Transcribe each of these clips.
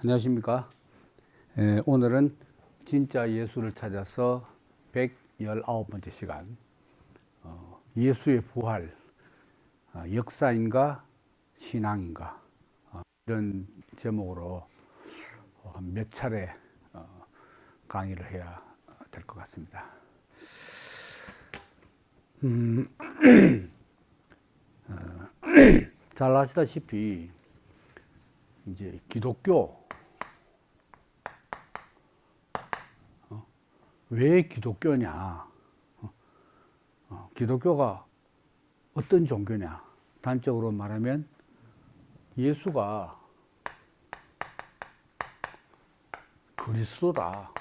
안녕하십니까. 오늘은 진짜 예수를 찾아서 119번째 시간, 예수의 부활, 역사인가 신앙인가, 이런 제목으로 한 몇 차례 강의를 해야 될 것 같습니다. 잘 아시다시피 이제 기독교, 왜 기독교냐? 기독교가 어떤 종교냐? 단적으로 말하면 예수가 그리스도다.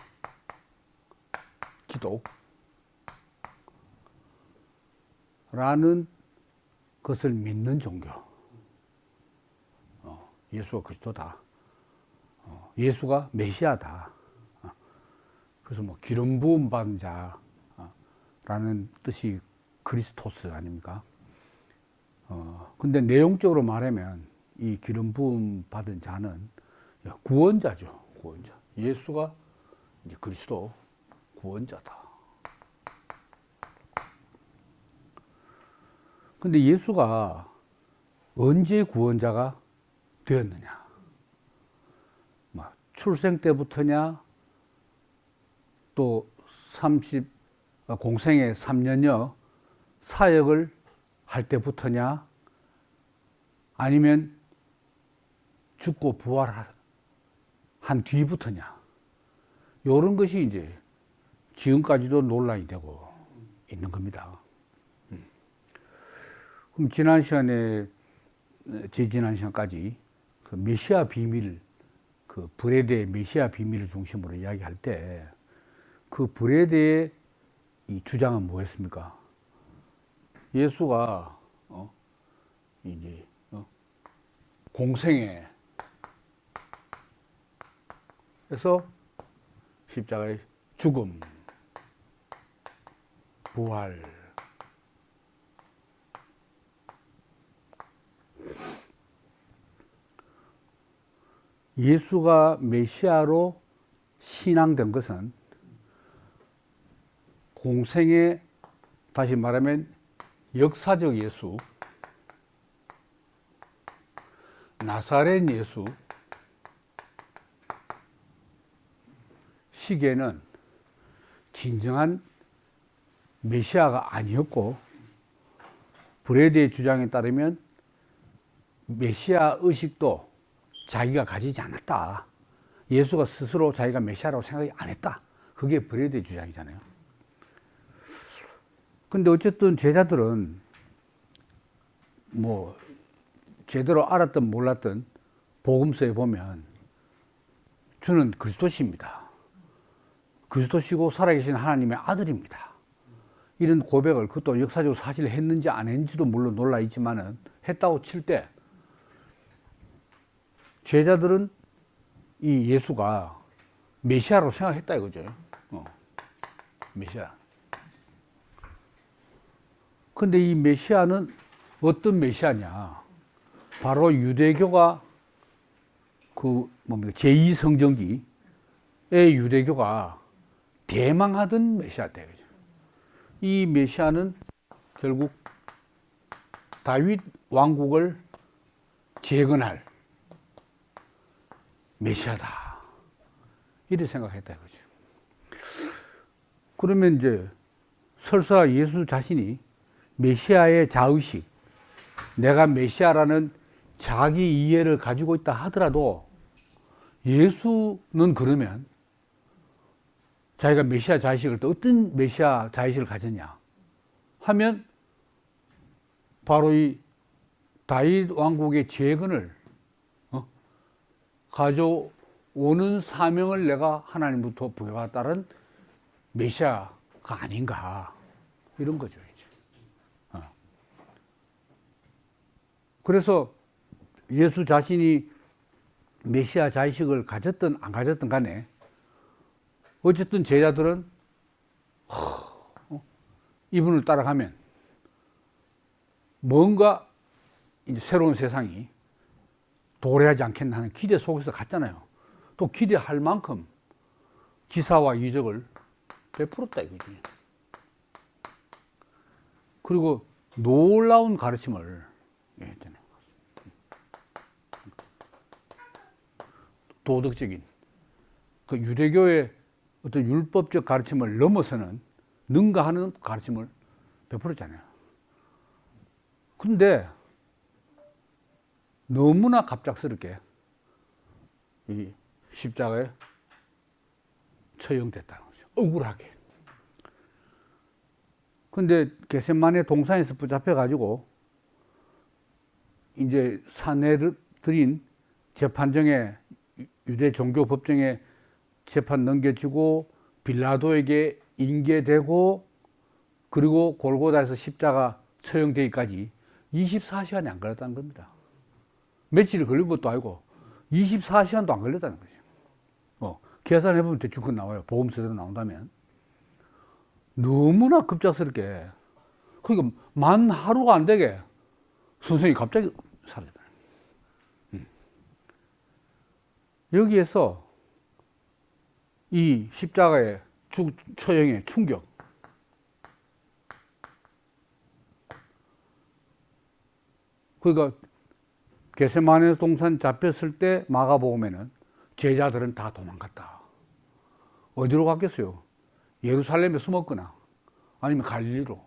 기독라는 것을 믿는 종교. 예수가 그리스도다. 예수가 메시아다. 그래서 뭐 기름 부음 받은 자라는 뜻이 그리스토스 아닙니까? 근데 내용적으로 말하면 이 기름 부음 받은 자는 구원자죠. 구원자. 예수가 이제 그리스도 구원자다. 근데 예수가 언제 구원자가 되었느냐? 출생 때부터냐? 또 공생애 3년여 사역을 할 때부터냐? 아니면 죽고 부활한 뒤부터냐? 이런 것이 이제 지금까지도 논란이 되고 있는 겁니다. 그럼 지난 시간까지 그 메시아 비밀, 그 브레드의 메시아 비밀을 중심으로 이야기할 때 그 브레드의 이 주장은 뭐였습니까? 예수가 이제 공생애에서 십자가의 죽음, 부활, 예수가 메시아로 신앙된 것은 공생애, 다시 말하면 역사적 예수, 나사렛 예수 시기에는 진정한 메시아가 아니었고, 브레드의 주장에 따르면 메시아 의식도 자기가 가지지 않았다. 예수가 스스로 자기가 메시아라고 생각이 안 했다. 그게 브레드의 주장이잖아요. 근데 어쨌든 제자들은 뭐 제대로 알았든 몰랐든 복음서에 보면 주는 그리스도십니다. 그리스도시고 살아계신 하나님의 아들입니다. 이런 고백을, 그것도 역사적으로 사실 했는지 안 했는지도 물론 논란이 있지만은 했다고 칠 때 제자들은 이 예수가 메시아라고 생각했다 이거죠. 메시아. 근데 이 메시아는 어떤 메시아냐? 바로 유대교가 제2성전기의 유대교가 대망하던 메시아다. 이 메시아는 결국 다윗 왕국을 재건할 메시아다. 이렇게 생각했다 이거죠. 그러면 이제 설사 예수 자신이 메시아의 자의식, 내가 메시아라는 자기 이해를 가지고 있다 하더라도 예수는 그러면 자기가 메시아 자의식을, 또 어떤 메시아 자의식을 가졌냐 하면 바로 이 다윗 왕국의 재건을 가져오는 사명을 내가 하나님부터 부여받았다는 메시아가 아닌가, 이런 거죠. 그래서 예수 자신이 메시아 자의식을 가졌든 안 가졌든 간에 어쨌든 제자들은 이분을 따라가면 뭔가 이제 새로운 세상이 도래하지 않겠나 하는 기대 속에서 갔잖아요. 또 기대할 만큼 기사와 이적을 베풀었다 이거지. 그리고 놀라운 가르침을 했잖아요. 도덕적인 그 유대교의 어떤 율법적 가르침을 넘어서는 능가하는 가르침을 베풀었잖아요. 근데 너무나 갑작스럽게 이 십자가에 처형됐다는 거죠. 억울하게. 근데 겟세마네 동산에서 붙잡혀가지고 이제 사내들인 재판정에 유대 종교 법정에 재판 넘겨지고 빌라도에게 인계되고 그리고 골고다에서 십자가 처형되기까지 24시간이 안 걸렸다는 겁니다. 며칠 걸린 것도 아니고 24시간도 안 걸렸다는 거죠. 계산해보면 대충 그건 나와요. 보험서대로 나온다면. 너무나 급작스럽게, 그러니까 만 하루가 안 되게 선생이 갑자기 사라졌다. 여기에서 이 십자가의 처형의 충격, 그러니까 겟세마네 동산 잡혔을 때 마가복음에는 제자들은 다 도망갔다. 어디로 갔겠어요? 예루살렘에 숨었거나 아니면 갈릴리로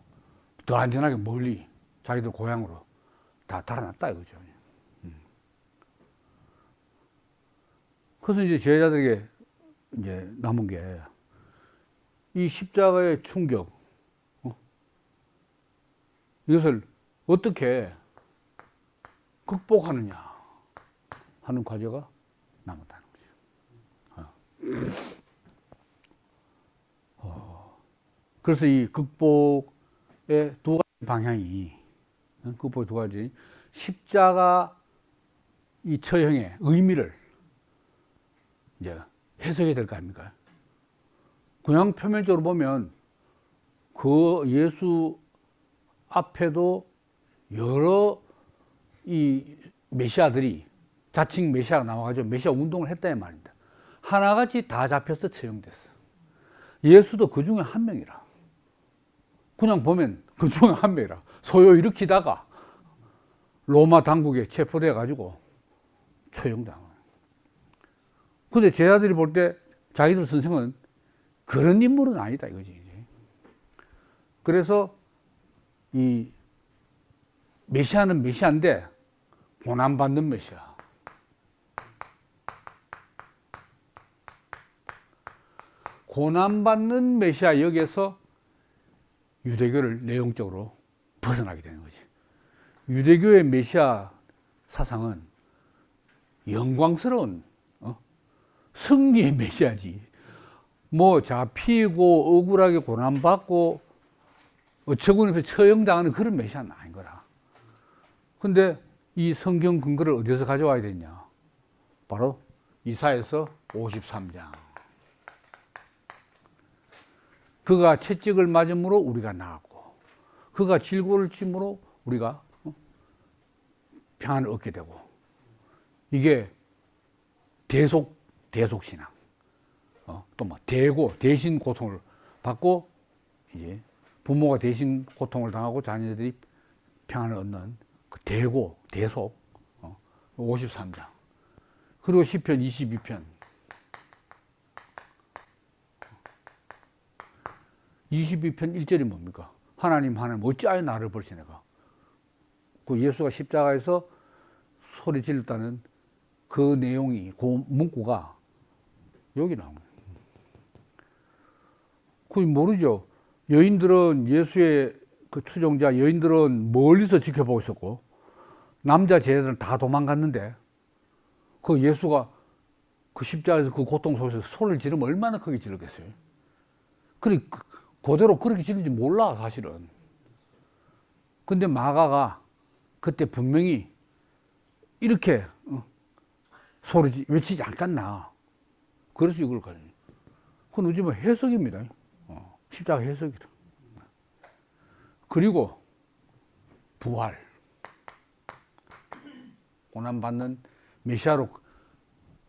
더 안전하게 멀리 자기들 고향으로 다 달아났다 이거죠. 그래서 이제 제자들에게 이제 남은 게 이 십자가의 충격, 이것을 어떻게 극복하느냐 하는 과제가 남았다는 거죠. 그래서 이 극복의 두 가지 방향이, 극복의 두 가지, 십자가 이 처형의 의미를 이제 해석해야 될 거 아닙니까? 그냥 표면적으로 보면 그 예수 앞에도 여러 이 메시아들이, 자칭 메시아가 나와가지고 메시아 운동을 했다는 말입니다. 하나같이 다 잡혀서 처형됐어. 예수도 그 중에 한 명이라. 그냥 보면 그 중에 한 명이라. 소요 일으키다가 로마 당국에 체포돼가지고 처형당한. 근데 제자들이 볼 때 자기들 선생은 그런 인물은 아니다 이거지. 그래서 이 메시아는 메시아인데 고난받는 메시아. 고난받는 메시아, 여기에서 유대교를 내용적으로 벗어나게 되는 거지. 유대교의 메시아 사상은 영광스러운 승리의 메시아지. 뭐 잡히고 억울하게 고난받고 어처구니없이 처형당하는 그런 메시아는 아닌 거라. 근데 이 성경 근거를 어디서 가져와야 되냐? 바로 이사야서 53장. 그가 채찍을 맞음으로 우리가 나았고, 그가 질고를 찜으로 우리가 평안을 얻게 되고, 이게 대속신앙. 또 뭐 대신 고통을 받고, 이제 부모가 대신 고통을 당하고 자녀들이 평안을 얻는 그 대속 53장. 그리고 시편 22편. 22편 1절이 뭡니까? 하나님 어찌하여 나를 버리시는가? 그 예수가 십자가에서 소리 질렀다는 그 내용이, 그 문구가 여기 나옵니다. 그 모르죠. 여인들은, 예수의 그 추종자 여인들은 멀리서 지켜보고 있었고, 남자 제자들은 다 도망갔는데, 그 예수가 그 십자가에서 그 고통 속에서 소리를 지르면 얼마나 크게 지르겠어요. 그대로 그렇게 지르는지 몰라, 사실은. 근데 마가가 그때 분명히 이렇게 외치지 않겠나. 그래서 이걸 가져요. 그건 요즘 해석입니다. 십자가 해석이라. 그리고 부활. 고난받는 메시아로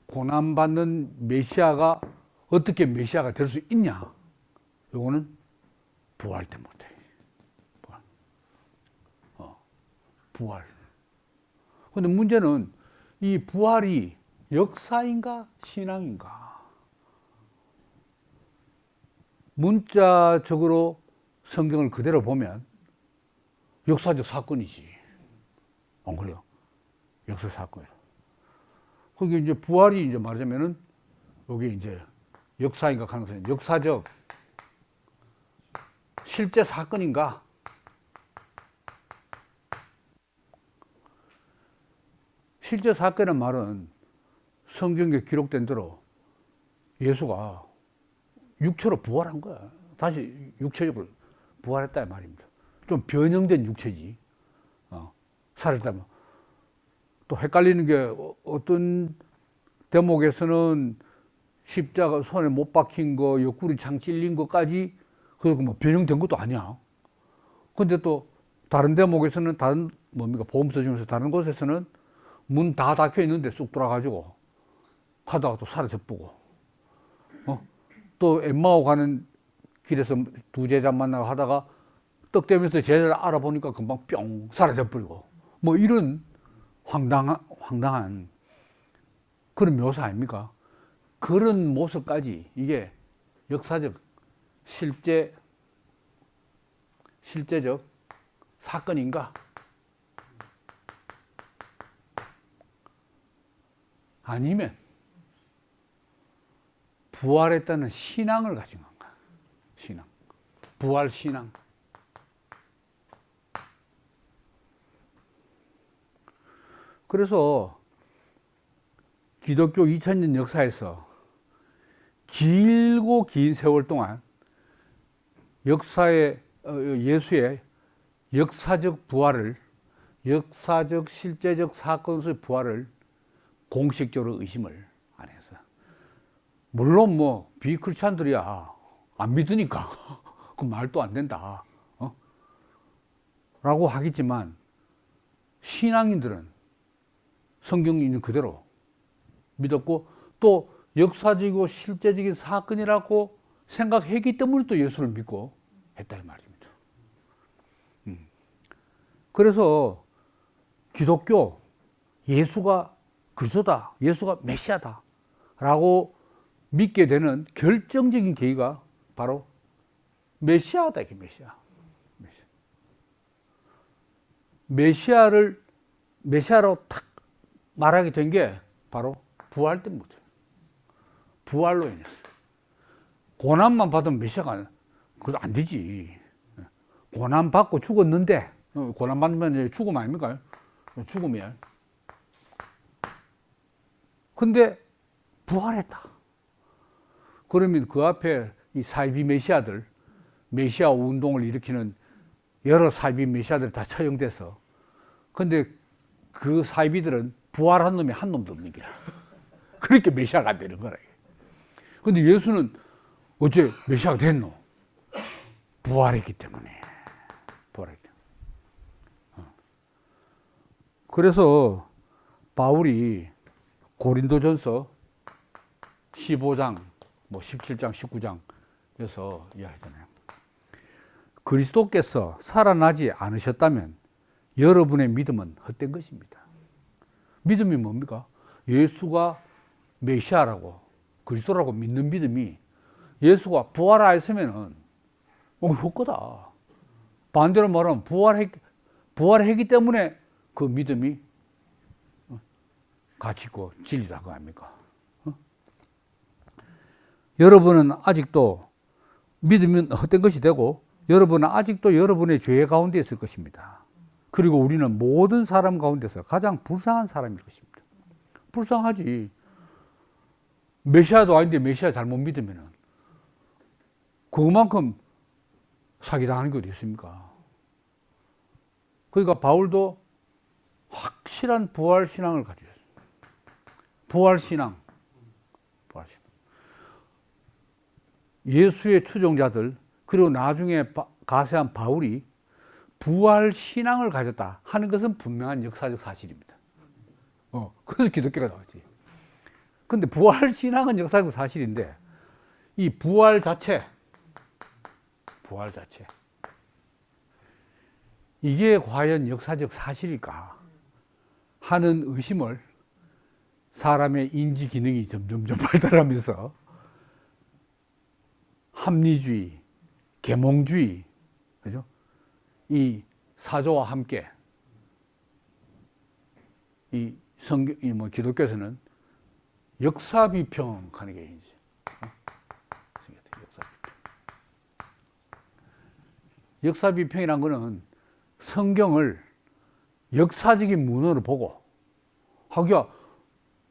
고난받는 메시아가 어떻게 메시아가 될 수 있냐? 요거는 부활 때 못해. 부활. 부활. 근데 문제는 이 부활이 역사인가 신앙인가? 문자적으로 성경을 그대로 보면 역사적 사건이지. 안 그래요? 역사 사건이에요. 거기 이제 부활이 이제 말하자면은 여기 이제 역사인가 가능성이 역사적 실제 사건인가? 실제 사건의 말은 성경에 기록된 대로 예수가 육체로 부활한 거야. 다시 육체적으로 부활했다 이 말입니다. 좀 변형된 육체지. 살았다면. 또 헷갈리는 게 어떤 대목에서는 십자가 손에 못 박힌 거, 옆구리 창 찔린 것까지 그리고 뭐 변형된 것도 아니야. 근데 또 다른 대목에서는 다른 뭡니까 복음서 중에서 다른 곳에서는 문 다 닫혀 있는데 쑥 돌아가지고 가다가 또 사라져 보고 또 엠마오 가는 길에서 두 제자 만나고 하다가 떡 떼면서 제자를 알아보니까 금방 뿅 사라져 버리고 뭐 이런 황당한 그런 묘사 아닙니까? 그런 모습까지 이게 역사적 실제적 사건인가? 아니면 부활했다는 신앙을 가진 건가? 신앙. 부활 신앙. 그래서 기독교 2000년 역사에서 길고 긴 세월 동안 예수의 역사적 부활을, 역사적 실제적 사건의 부활을 공식적으로 의심을 안 했어요. 물론 뭐 비크리스찬들이야 안 믿으니까 그 말도 안 된다 라고 하겠지만 신앙인들은 성경이 있는 그대로 믿었고 또 역사적이고 실제적인 사건이라고 생각했기 때문에 또 예수를 믿고 했다 이 말입니다. 그래서 기독교 예수가 그리스도다, 예수가 메시아다 라고 믿게 되는 결정적인 계기가 바로 메시아다, 이게 메시아로 탁 말하게 된 게 바로 부활 때문이에요. 부활로 인해서. 고난만 받으면 메시아가 아니야. 그거 안 되지. 고난 받고 죽었는데, 고난 받으면 이제 죽음 아닙니까? 죽음이야. 근데 부활했다. 그러면 그 앞에 이 사이비 메시아들, 메시아 운동을 일으키는 여러 사이비 메시아들이 다 처형돼서, 근데 그 사이비들은 부활한 놈이 한 놈도 없는 거야. 그렇게 메시아가 안 되는 거라. 근데 예수는 어째 메시아가 됐노? 부활했기 때문에. 부활했기 때문에. 그래서 바울이 고린도전서 15장, 뭐 17장, 19장에서 이야기하잖아요. 그리스도께서 살아나지 않으셨다면 여러분의 믿음은 헛된 것입니다. 믿음이 뭡니까? 예수가 메시아라고 그리스도라고 믿는 믿음이 예수가 부활하였으면은 헛거다. 반대로 말하면 부활했기 때문에 그 믿음이 가치 있고 진리다 그거 아닙니까? 여러분은 아직도 믿으면 헛된 것이 되고 여러분은 아직도 여러분의 죄 가운데 있을 것입니다. 그리고 우리는 모든 사람 가운데서 가장 불쌍한 사람일 것입니다. 불쌍하지. 메시아도 아닌데 메시아 잘못 믿으면 그만큼 사기당하는 게 어디 있습니까? 그러니까 바울도 확실한 부활신앙을 가지고 있어요. 부활신앙. 예수의 추종자들 그리고 나중에 가세한 바울이 부활신앙을 가졌다 하는 것은 분명한 역사적 사실입니다. 그래서 기독교가 나왔지. 근데 부활 신앙은 역사적 사실인데 이 부활 자체 이게 과연 역사적 사실일까 하는 의심을 사람의 인지 기능이 점점 발달하면서 합리주의, 계몽주의, 그죠? 이 사조와 함께 이 기독교에서는 역사 비평하는 게 이제 역사 비평이란 거는 성경을 역사적인 문헌으로 보고 하기야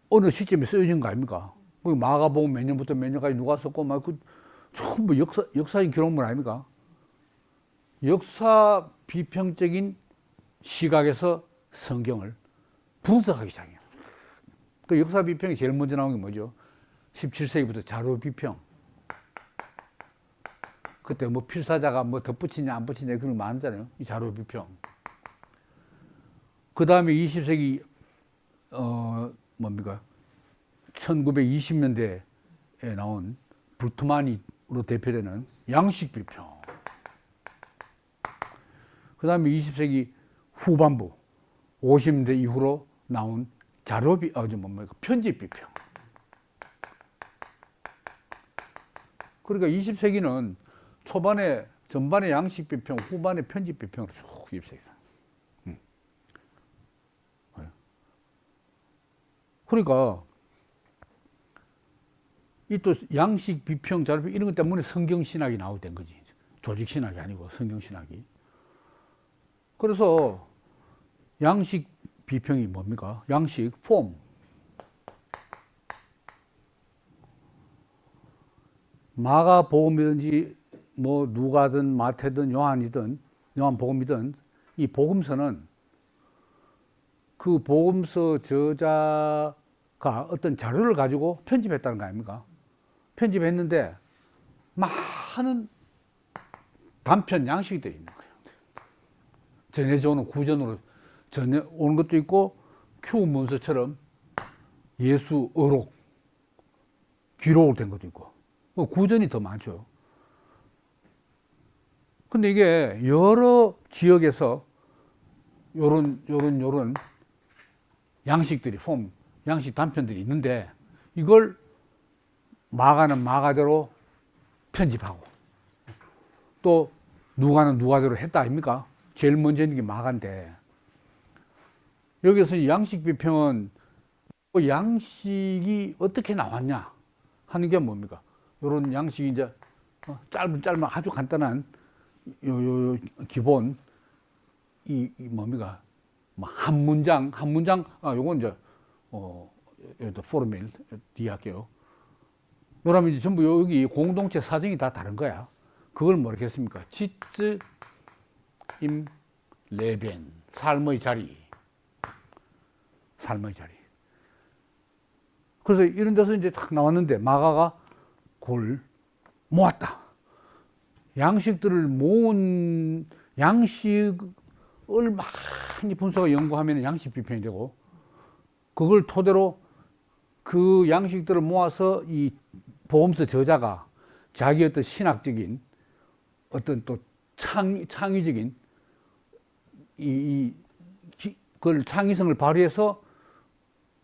어느 시점에 쓰여진 거 아닙니까? 마가복음 몇 년부터 몇 년까지 누가 썼고 막 그 전부 역사적인 기록물 아닙니까? 역사 비평적인 시각에서 성경을 분석하기 시작해요. 그 역사 비평이 제일 먼저 나온 게 뭐죠? 17세기부터 자료 비평. 그때 뭐 필사자가 뭐 덧붙이냐 안 붙이냐 그런 거 많잖아요. 이 자료 비평. 그 다음에 20세기 1920년대에 나온 불트만으로 대표되는 양식 비평. 그 다음에 20세기 후반부 50년대 이후로 나온 편집 비평. 그러니까 20세기는 전반에 양식 비평, 후반에 편집 비평으로 쭉 20세기다. 그러니까 이 또 양식 비평, 자료 비평 이런 것 때문에 성경 신학이 나오게 된 거지. 조직 신학이 아니고 성경 신학이. 그래서 양식 비평이 뭡니까? 양식, 폼. 마가복음이든지 뭐 누가든 마태든 요한복음이든 이 복음서는 그 복음서 저자가 어떤 자료를 가지고 편집했다는 거 아닙니까? 편집했는데 많은 단편 양식들이 있는 거예요. 전해져 오는 구전으로 전해오는 것도 있고 큐 문서처럼 예수 어록 기록으로 된 것도 있고 구전이 더 많죠. 근데 이게 여러 지역에서 요런 양식들이 양식 단편들이 있는데 이걸 마가는 마가대로 편집하고 또 누가는 누가대로 했다 아닙니까? 제일 먼저 있는 게 마가인데 여기서 양식 비평은 양식이 어떻게 나왔냐 하는 게 뭡니까? 요런 양식이 이제 짧은 아주 간단한 기본 뭡니까? 한 문장 요건 이제 포르밀 뒤에 할게요. 그러면 이제 전부 여기 공동체 사정이 다 다른 거야. 그걸 뭐겠습니까? 지츠 임 레벤 삶의 자리. 그래서 이런 데서 이제 딱 나왔는데 마가가 그걸 모았다. 양식들을 모은 양식을 많이 분석하고 연구하면 양식 비평이 되고 그걸 토대로 그 양식들을 모아서 이 복음서 저자가 자기 어떤 신학적인 어떤 또 창의적인 그걸 창의성을 발휘해서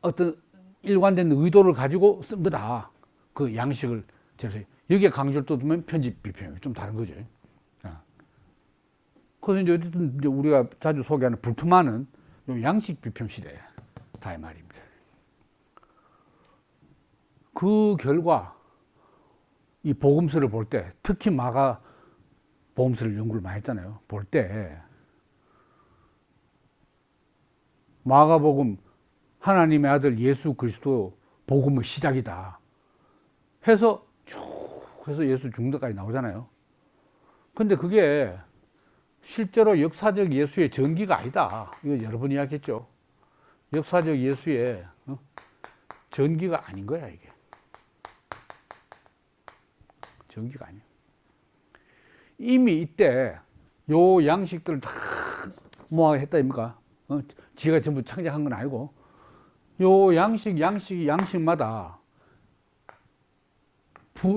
어떤 일관된 의도를 가지고 쓴 거다. 그 양식을 여기에 강조를 또 두면 편집 비평이 좀 다른 거죠. 그래서 이제 어쨌든 이제 우리가 자주 소개하는 불트만은 양식 비평 시대다 이 말입니다. 그 결과 이 복음서를 볼 때 특히 마가 복음서를 연구를 많이 했잖아요. 볼 때 마가복음 하나님의 아들 예수 그리스도 복음의 시작이다 해서 쭉 해서 예수 죽는 데까지 나오잖아요. 근데 그게 실제로 역사적 예수의 전기가 아니다. 이거 여러 번 이야기했죠. 역사적 예수의 전기가 아닌 거야 이게. 전기가 아니야. 이미 이때 요 양식들을 다 모아 했다입니까? 지가 전부 창작한 건 아니고 요 양식마다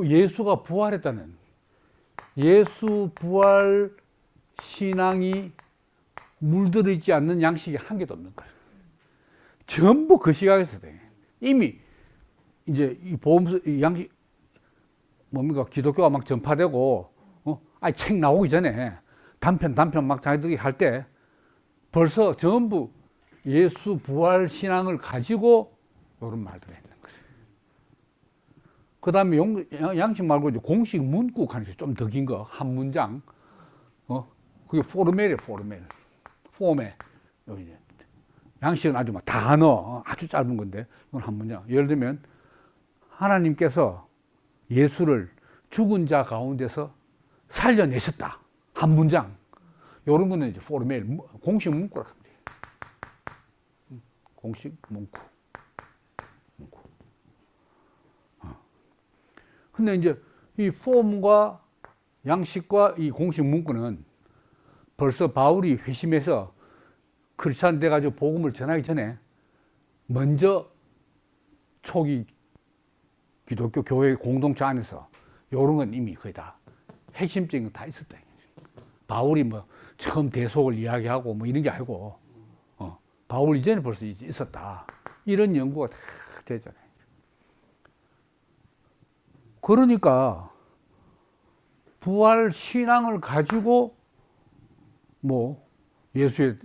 예수가 부활했다는 예수 부활 신앙이 물들어 있지 않는 양식이 한 개도 없는 거예요. 전부 그 시각에서 돼. 이미 이제 이 보험서 이 양식 뭡니까 기독교가 막 전파되고 아니 책 나오기 전에 단편 막 자기들이 할 때 벌써 전부 예수 부활 신앙을 가지고 이런 말들을 했는 거예요. 그 다음에 양식 말고 이제 공식 문구 하는 좀 더 긴 거 한 문장 그게 포르멜이에요. 포메 여기 양식은 아주 막 단어 아주 짧은 건데 이건 한 문장. 예를 들면 하나님께서 예수를 죽은 자 가운데서 살려내셨다. 한 문장. 이런 거는 이제 포르멜, 공식 문구라고 합니다. 공식 문구. 근데 이제 이 폼과 양식과 이 공식 문구는 벌써 바울이 회심해서 크리스찬 돼가지고 복음을 전하기 전에 먼저 초기 기독교 교회 공동체 안에서 이런 건 이미 거의 다 핵심적인 건 다 있었다. 바울이 뭐 처음 대속을 이야기하고 뭐 이런 게 아니고 바울 이전에 벌써 있었다. 이런 연구가 다 되잖아요. 그러니까 부활 신앙을 가지고 뭐 예수의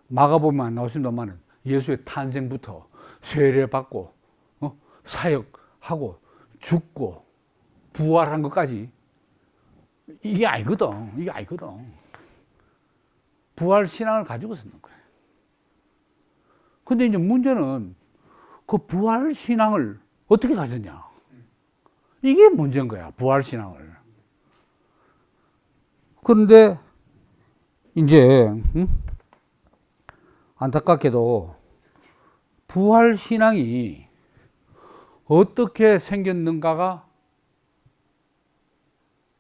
마가복음에 안 나오신다마는 예수의 탄생부터 세례받고 사역하고 죽고 부활한 것까지 이게 아니거든. 부활 신앙을 가지고 쓰는 거예요. 근데 이제 문제는 그 부활 신앙을 어떻게 가졌냐. 이게 문제인 거야. 부활 신앙을. 그런데 이제 안타깝게도 부활 신앙이 어떻게 생겼는가가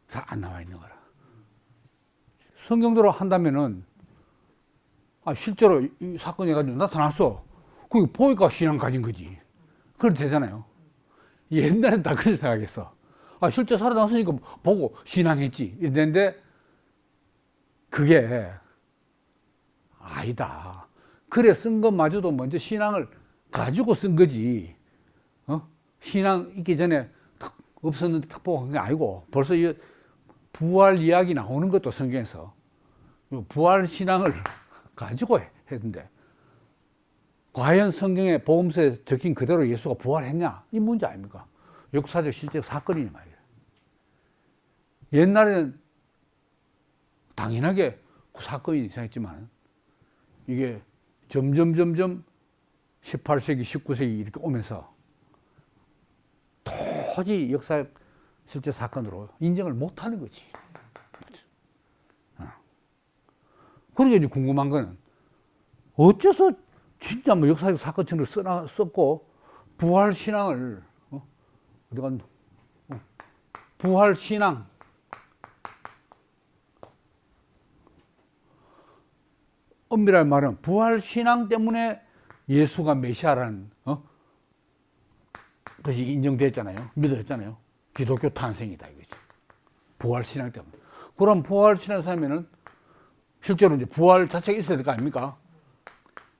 잘 안 나와 있는 거라. 성경대로 한다면은 실제로 이 사건이 가지고 나타났어. 그게 보니까 신앙 가진 거지. 그래도 되잖아요. 옛날엔 다 그렇게 생각했어. 실제 살아났으니까 보고 신앙했지. 이랬는데 그게 아니다. 그래 쓴 것마저도 먼저 신앙을 가지고 쓴 거지. 신앙 있기 전에 딱 없었는데 딱 보고 한 게 아니고 벌써 이 부활 이야기 나오는 것도 성경에서 부활 신앙을 가지고 했는데 과연 성경의 복음서에 적힌 그대로 예수가 부활했냐? 이 문제 아닙니까? 역사적 실제적 사건이니 말이에요. 옛날에는 당연하게 그 사건이 생겼지만 이게 점점 18세기, 19세기 이렇게 오면서 도저히 역사 실제 사건으로 인정을 못하는 거지. 그러니까 이제 궁금한 거는 어째서 진짜 뭐 역사적 사건처럼 썼고 부활 신앙을 부활 신앙 엄밀한 말은 부활 신앙 때문에 예수가 메시아라는 것이 인정됐잖아요. 믿어졌잖아요. 기독교 탄생이다 이거지. 부활 신앙 때문에. 그럼 부활 신앙 하면은 실제로 이제 부활 자체가 있어야 될 거 아닙니까?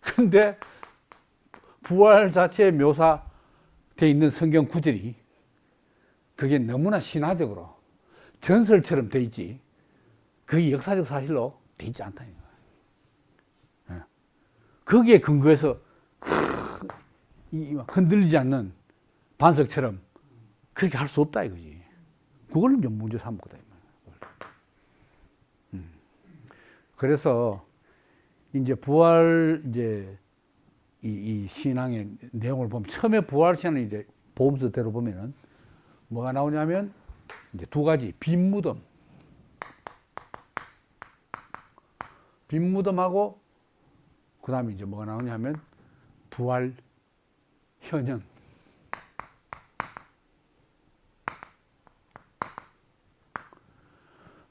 근데 부활 자체에 묘사되어 있는 성경 구절이 그게 너무나 신화적으로 전설처럼 돼 있지 그게 역사적 사실로 돼 있지 않다. 거기에 근거해서 흔들리지 않는 반석처럼 그렇게 할 수 없다 이거지. 그걸 좀 문제 삼거든. 그래서 이제 부활 이제 이 신앙의 내용을 보면 처음에 부활 신앙을 이제 보험서대로 보면은 뭐가 나오냐면 이제 두 가지 빈 무덤하고 그 다음에 이제 뭐가 나오냐면 부활 현현.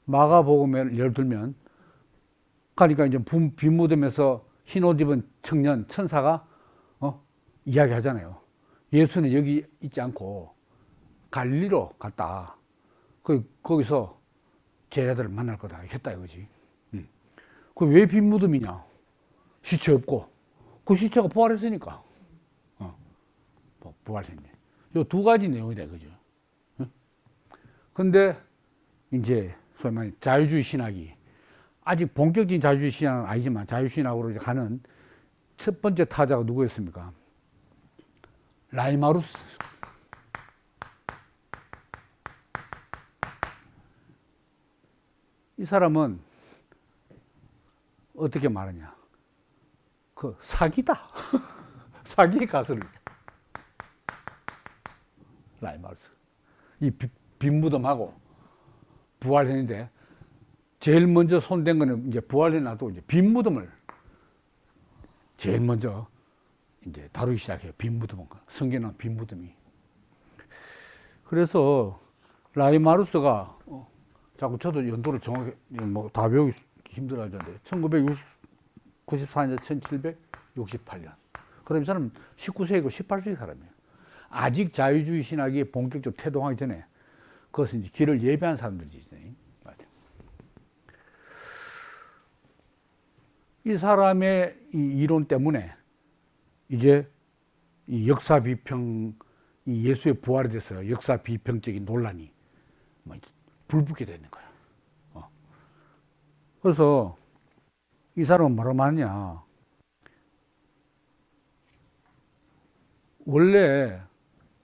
마가복음을 예를 들면 그러니까 이제 빈 무덤에서 흰 옷 입은 청년 천사가 이야기하잖아요. 예수는 여기 있지 않고 갈릴리로 갔다. 거기서 제자들을 만날 거다 했다 이거지. 그 왜 빈 무덤이냐? 시체 없고 그 시체가 부활했으니까. 부활했네. 요 두 가지 내용이다 그죠. 근데 이제 소위 말해 자유주의 신학이 아직 본격적인 자유주의 신학은 아니지만 자유신학으로 가는 첫 번째 타자가 누구였습니까? 라이마루스. 이 사람은 어떻게 말하냐? 그 사기다. 사기 가설. 라이마루스. 이 빈 무덤하고 부활했는데 제일 먼저 손댄 거는 이제 부활해 놔도 이제 빈 무덤을 제일 먼저 이제 다루기 시작해요. 빈 무덤은 성경에 빈 무덤이. 그래서 라이마루스가 자꾸 저도 연도를 정확히 뭐 다 배우기 힘들어하는데 1994년 1768년. 그럼 이 사람 19세기고 18세기 사람이에요. 아직 자유주의 신학이 본격적으로 태동하기 전에 그것은 이제 길을 예비한 사람들이지. 이 사람의 이 이론 때문에 이제 이 역사 비평, 이 예수의 부활에 대해서 역사 비평적인 논란이 불붙게 되는 거야. 그래서 이 사람은 뭐라고 말하냐. 원래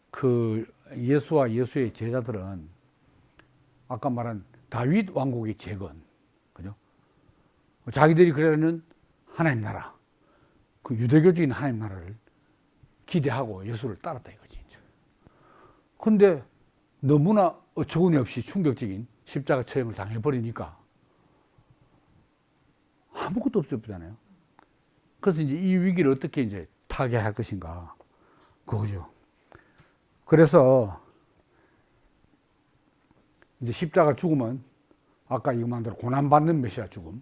그 예수와 예수의 제자들은 아까 말한 다윗 왕국의 재건, 그죠? 자기들이 그러는 하나님 나라, 그 유대교적인 하나님 나라를 기대하고 예수를 따랐다 이거지. 근데 너무나 어처구니 없이 충격적인 십자가 처형을 당해버리니까 아무것도 없었잖아요. 그래서 이제 이 위기를 어떻게 이제 타개할 것인가, 그거죠. 그래서 이제 십자가 죽음은 아까 이거만 대로 고난받는 메시아 죽음.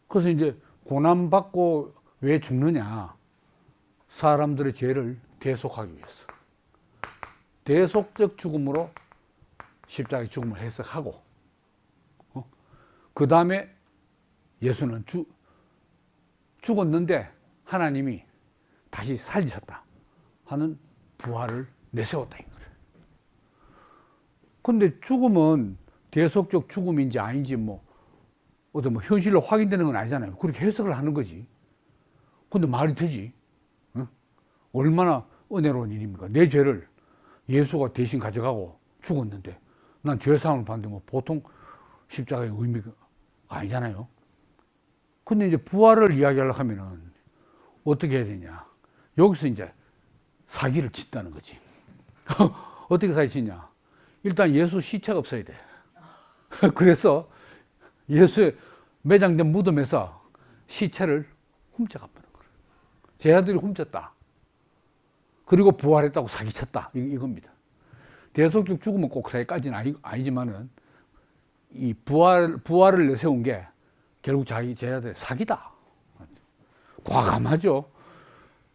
그래서 이제 고난받고 왜 죽느냐? 사람들의 죄를 대속하기 위해서. 대속적 죽음으로 십자가의 죽음을 해석하고, 그 다음에 예수는 죽었는데 하나님이 다시 살리셨다 하는 부활을 내세웠다 이거예요. 근데 죽음은 대속적 죽음인지 아닌지 어떤 현실로 확인되는 건 아니잖아요. 그렇게 해석을 하는 거지. 근데 말이 되지? 응? 얼마나 은혜로운 일입니까? 내 죄를 예수가 대신 가져가고 죽었는데 난 죄사함을 받는데 보통 십자가의 의미가 아니잖아요. 근데 이제 부활을 이야기하려고 하면은 어떻게 해야 되냐? 여기서 이제 사기를 친다는 거지. 어떻게 사기 치냐? 일단 예수 시체가 없어야 돼. 그래서 예수의 매장된 무덤에서 시체를 훔쳐가 버린 거예요. 제자들이 훔쳤다. 그리고 부활했다고 사기쳤다. 이겁니다. 대속적 죽음은 꼭 사기까지는 아니지만은 이 부활을 내세운 게 결국 자기 제자들의 사기다. 과감하죠.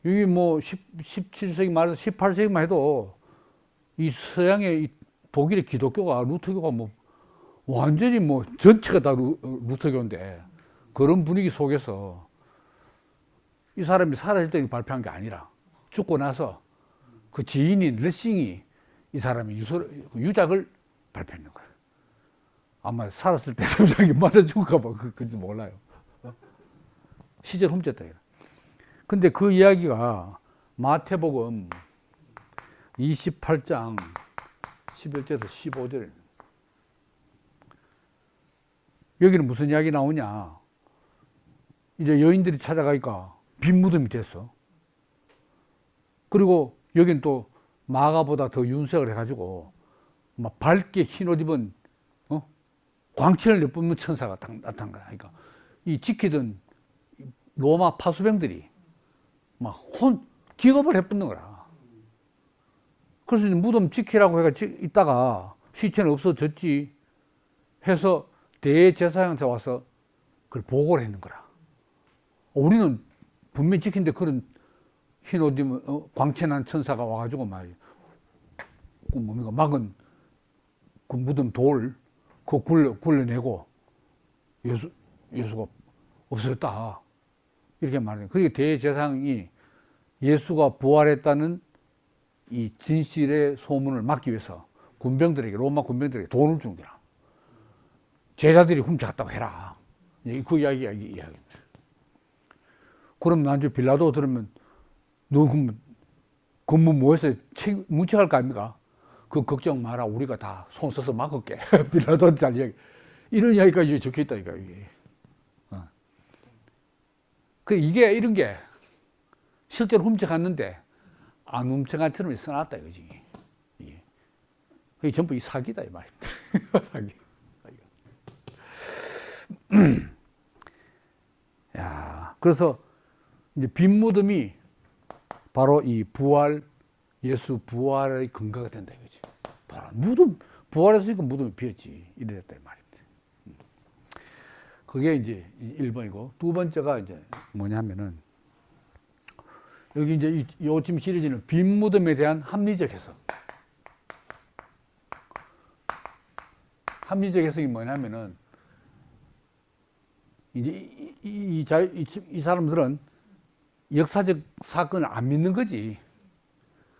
여기 17세기 말에서 18세기만 해도 이 서양의 이 독일의 기독교가 루터교가 완전히 전체가 다 루터교인데 그런 분위기 속에서 이 사람이 살아있을 때 발표한 게 아니라 죽고 나서 그 지인인 레싱이 이 사람의 유작을 발표했는 거예요. 아마 살았을 때 유작이 맞아 죽을까봐 그런지 몰라요. 시절 훔쳤다. 근데 그 이야기가 마태복음 28장 11절에서 15절. 여기는 무슨 이야기 나오냐? 이제 여인들이 찾아가니까 빈 무덤이 됐어. 그리고 여기는 또 마가보다 더 윤색을 해가지고 막 밝게 흰 옷 입은 광채를 내뿜는 천사가 딱 나타난 거야. 그러니까 이 지키던 로마 파수병들이 막 기겁을 해붓는 거라. 그래서 무덤 지키라고 해가 있다가 시체는 없어졌지 해서 대제사장한테 와서 그걸 보고를 했는 거라. 우리는 분명히 지킨데 그런 흰 옷 입은 광채난 천사가 와가지고 막 그 뭡니까 막은 그 묻은 돌 그거 굴려내고 예수가 없었다 이렇게 말해요. 그게 대제사장이 예수가 부활했다는 이 진실의 소문을 막기 위해서 군병들에게 로마 군병들에게 돈을 준 거라. 제자들이 훔쳐갔다고 해라. 그 이야기입니다. 그럼 나중에 빌라도 들으면 너 근무 뭐해서 문책할 거 아닙니까? 그 걱정 마라. 우리가 다 손 써서 막을게. 빌라도한테 잘 이야기. 이런 이야기까지 적혀 있다니까 이게. 그 이게 이런 게 실제로 훔쳐갔는데 안 훔쳐간 처럼 써놨다 이거지. 이게. 그게 전부 이 사기다 이 말입니다. 사기. 야, 그래서 이제 빈 무덤이 바로 이 부활, 예수 부활의 근거가 된다 이거지. 바로 무덤, 부활했으니까 무덤이 비었지. 이랬다 이 말입니다. 그게 이제 1번이고, 두 번째가 이제 뭐냐면은, 여기 이제 요 지금 시리즈는 빈 무덤에 대한 합리적 해석. 합리적 해석이 뭐냐면은, 이제 이 사람들은 역사적 사건을 안 믿는 거지.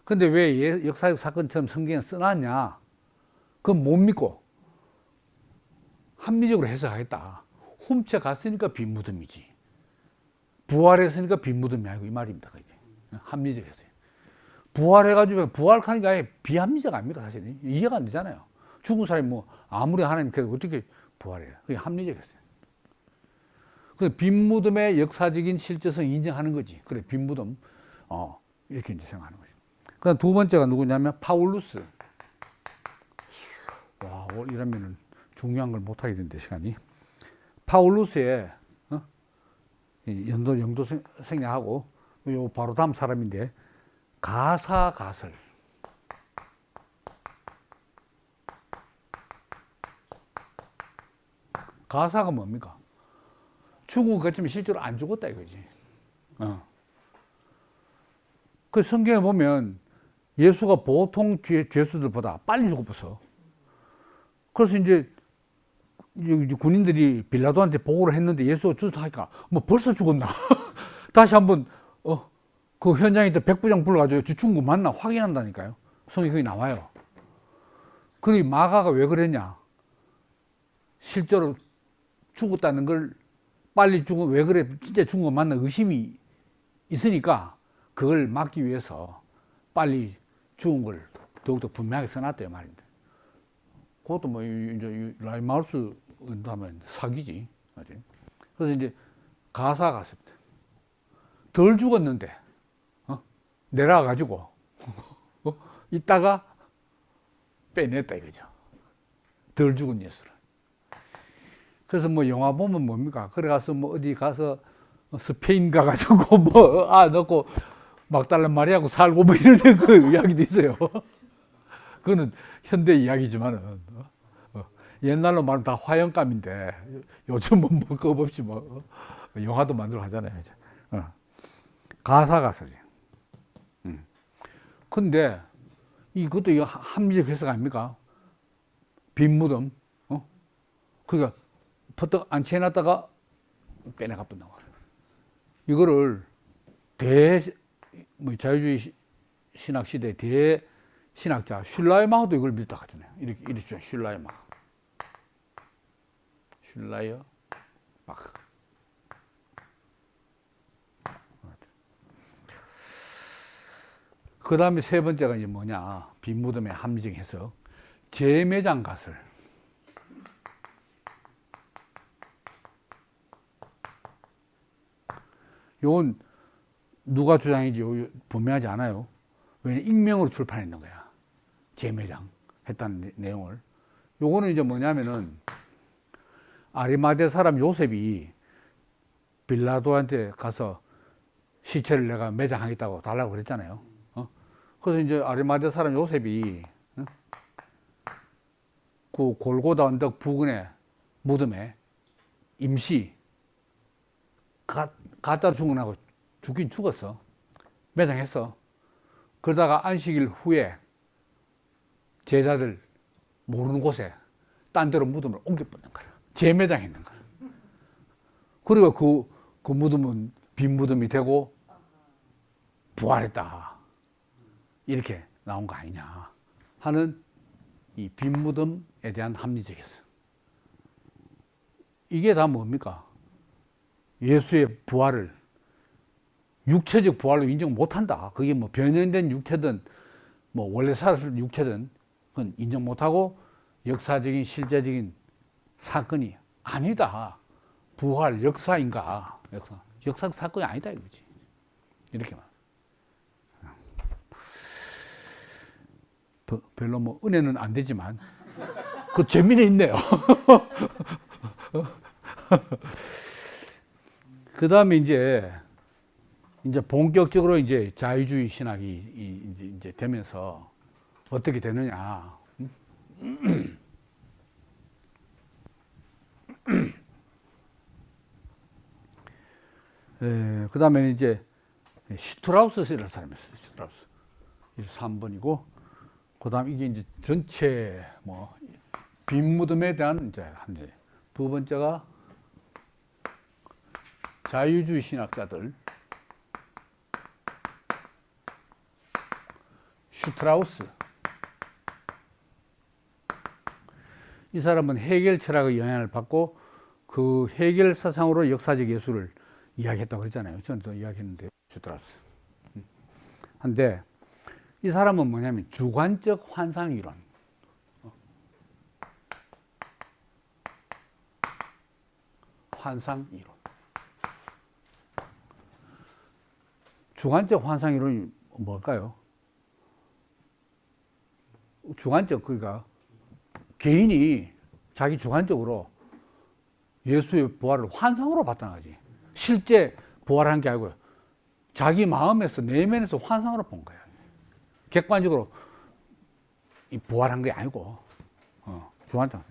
근데 왜 역사적 사건처럼 성경에 써놨냐? 그건 못 믿고 합리적으로 해석하겠다. 훔쳐갔으니까 빈 무덤이지. 부활했으니까 빈 무덤이 아니고 이 말입니다. 그게. 합리적 해석. 부활해가지고 부활하니까 아예 비합리적 아닙니까? 사실 이해가 안 되잖아요. 죽은 사람이 뭐 아무리 하나님 그래도 어떻게 부활해요? 그게 합리적 해석. 그래서 빈 무덤의 역사적인 실제성 인정하는 거지. 그래, 빈 무덤. 이렇게 이제 생각하는 거지. 그 다음 두 번째가 누구냐면 파울루스. 와, 이러면은 중요한 걸 못하게 된대, 시간이. 파울루스의, 영도 생략하고, 요 바로 다음 사람인데, 가사가설. 가사가 뭡니까? 죽은 것 같지만 실제로 안 죽었다 이거지. 그 성경에 보면 예수가 보통 죄수들보다 빨리 죽었어. 그래서 이제 군인들이 빌라도한테 보고를 했는데 예수가 죽었다니까 뭐 벌써 죽었나? 다시 한번 그 현장에 있던 백부장 불러가지고 죽은 거 맞나 확인한다니까요. 성경에 거기 나와요. 그리고 마가가 왜 그랬냐? 실제로 죽었다는 걸 빨리 죽은 왜 그래 진짜 죽은 거 맞나 의심이 있으니까 그걸 막기 위해서 빨리 죽은 걸 더욱더 분명하게 써놨대요 말입니다. 그것도 뭐 이제 라이마우스 하면 사기지. 그래서 이제 가사 갔습니다. 덜 죽었는데 내려와가지고 이따가 빼냈다 이거죠. 덜 죽은 예수를. 그래서 뭐 영화 보면 뭡니까? 그래 가서 뭐 어디 가서 스페인 가가지고 뭐 넣고 막달라 마리아하고 살고 뭐 이런 그 이야기도 있어요. 그거는 현대 이야기지만은 옛날로 말하면 다 화영감인데 요즘은 뭐 겁 없이 뭐 영화도 만들고 하잖아요. 이제. 가사가서지. 근데 이것도 이거 합리적 해석 아닙니까? 빈 무덤. 그러니까 퍼뜩 안치해놨다가 빼내가 본다고. 이거를 자유주의 신학 시대 대신학자 슐라이마도 이걸 믿다 하잖아요. 이렇게 주죠. 슐라이마. 슐라이어 마크. 그 다음에 세 번째가 이제 뭐냐? 빈 무덤의 합리적 해석. 재매장 가설. 요건 누가 주장인지 분명하지 않아요. 왜냐면 익명으로 출판했는 거야. 재매장 했다는 내용을. 요거는 이제 뭐냐면은 아리마대 사람 요셉이 빌라도한테 가서 시체를 내가 매장하겠다고 달라고 그랬잖아요. 그래서 이제 아리마대 사람 요셉이 그 골고다 언덕 부근의 무덤에 임시 갖다 죽어나고 죽긴 죽었어. 매장했어. 그러다가 안식일 후에 제자들 모르는 곳에 딴 데로 무덤을 옮겨 뻗는 거야. 재매장했는 거야. 그리고 그 무덤은 빈 무덤이 되고 부활했다. 이렇게 나온 거 아니냐 하는 이 빈 무덤에 대한 합리적 해석. 이게 다 뭡니까? 예수의 부활을 육체적 부활로 인정 못한다. 그게 뭐 변형된 육체든 뭐 원래 살았을 육체든 그건 인정 못하고 역사적인 실제적인 사건이 아니다. 부활 역사인가? 역사 사건이 아니다 이거지. 이렇게 말. 별로 뭐 은혜는 안 되지만 그 재미는 있네요. 그 다음에 이제 본격적으로 이제 자유주의 신학이 이제 되면서 어떻게 되느냐. 그 다음에 이제 슈트라우스라는 사람이 있어요. 슈트라우스. 3번이고, 그 다음 이게 이제 전체 빈 무덤에 대한 이제 두 번째가 자유주의 신학자들. 슈트라우스. 이 사람은 헤겔 철학의 영향을 받고 그 헤겔 사상으로 역사적 예술을 이야기했다고 그랬잖아요. 저는 또 이야기했는데, 슈트라우스. 한데, 이 사람은 뭐냐면 주관적 환상 이론. 환상 이론. 주관적 환상 이론이 뭘까요? 주관적, 그러니까 개인이 자기 주관적으로 예수의 부활을 환상으로 봤다는 거지. 실제 부활한 게 아니고 자기 마음에서, 내면에서 환상으로 본 거야. 객관적으로 부활한 게 아니고, 주관적.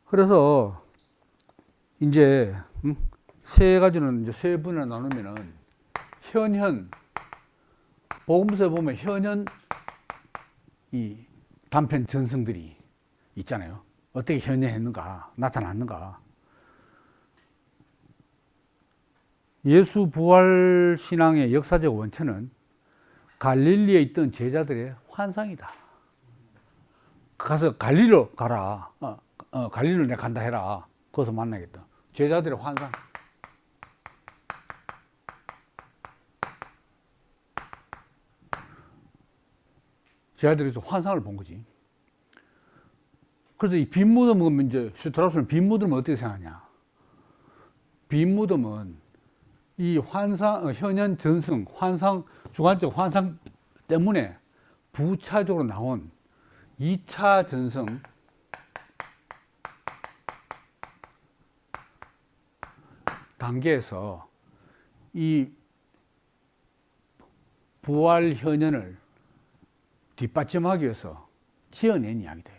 그래서 이제 세 가지는 이제 세 분을 나누면은 현현, 복음서에 보면 현현 이 단편 전승들이 있잖아요. 어떻게 현현했는가, 나타났는가. 예수 부활 신앙의 역사적 원천은 갈릴리에 있던 제자들의 환상이다. 가서 갈릴리로 가라. 갈릴리로 내가 간다 해라. 거기서 만나겠다. 제자들의 환상. 제자들에서 환상을 본 거지. 그래서 이 빈 무덤은 이제 슈트라우스는 빈 무덤을 어떻게 생각하냐. 빈 무덤은 이 환상, 현현 전승, 환상, 주관적 환상 때문에 부차적으로 나온 2차 전승, 단계에서 이 부활 현현을 뒷받침하기 위해서 지어낸 이야기다.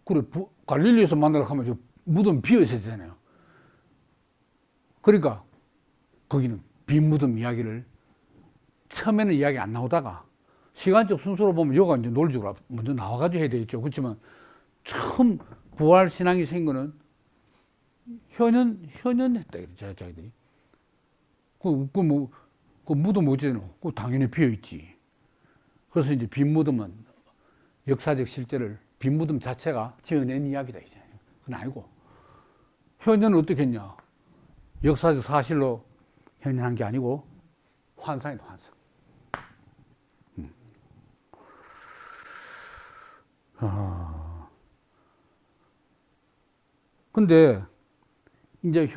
그래, 갈릴리에서 만나러 가면 저 무덤 비어 있어야 되잖아요. 그러니까 거기는 빈 무덤 이야기를 처음에는 이야기 안 나오다가 시간적 순서로 보면 여가 이제 논리적으로 먼저 나와가지고 해야 되겠죠. 그렇지만 처음 부활 신앙이 생긴 거는 현현했다. 자기들이. 그 무덤 어디에는? 그 당연히 비어 있지. 그래서 이제 빈 무덤은 역사적 실제를 빈 무덤 자체가 지어낸 이야기다. 이제. 그건 아니고. 현현은 어떻게 했냐? 역사적 사실로 현현한 게 아니고 환상이다, 환상. 근데 이제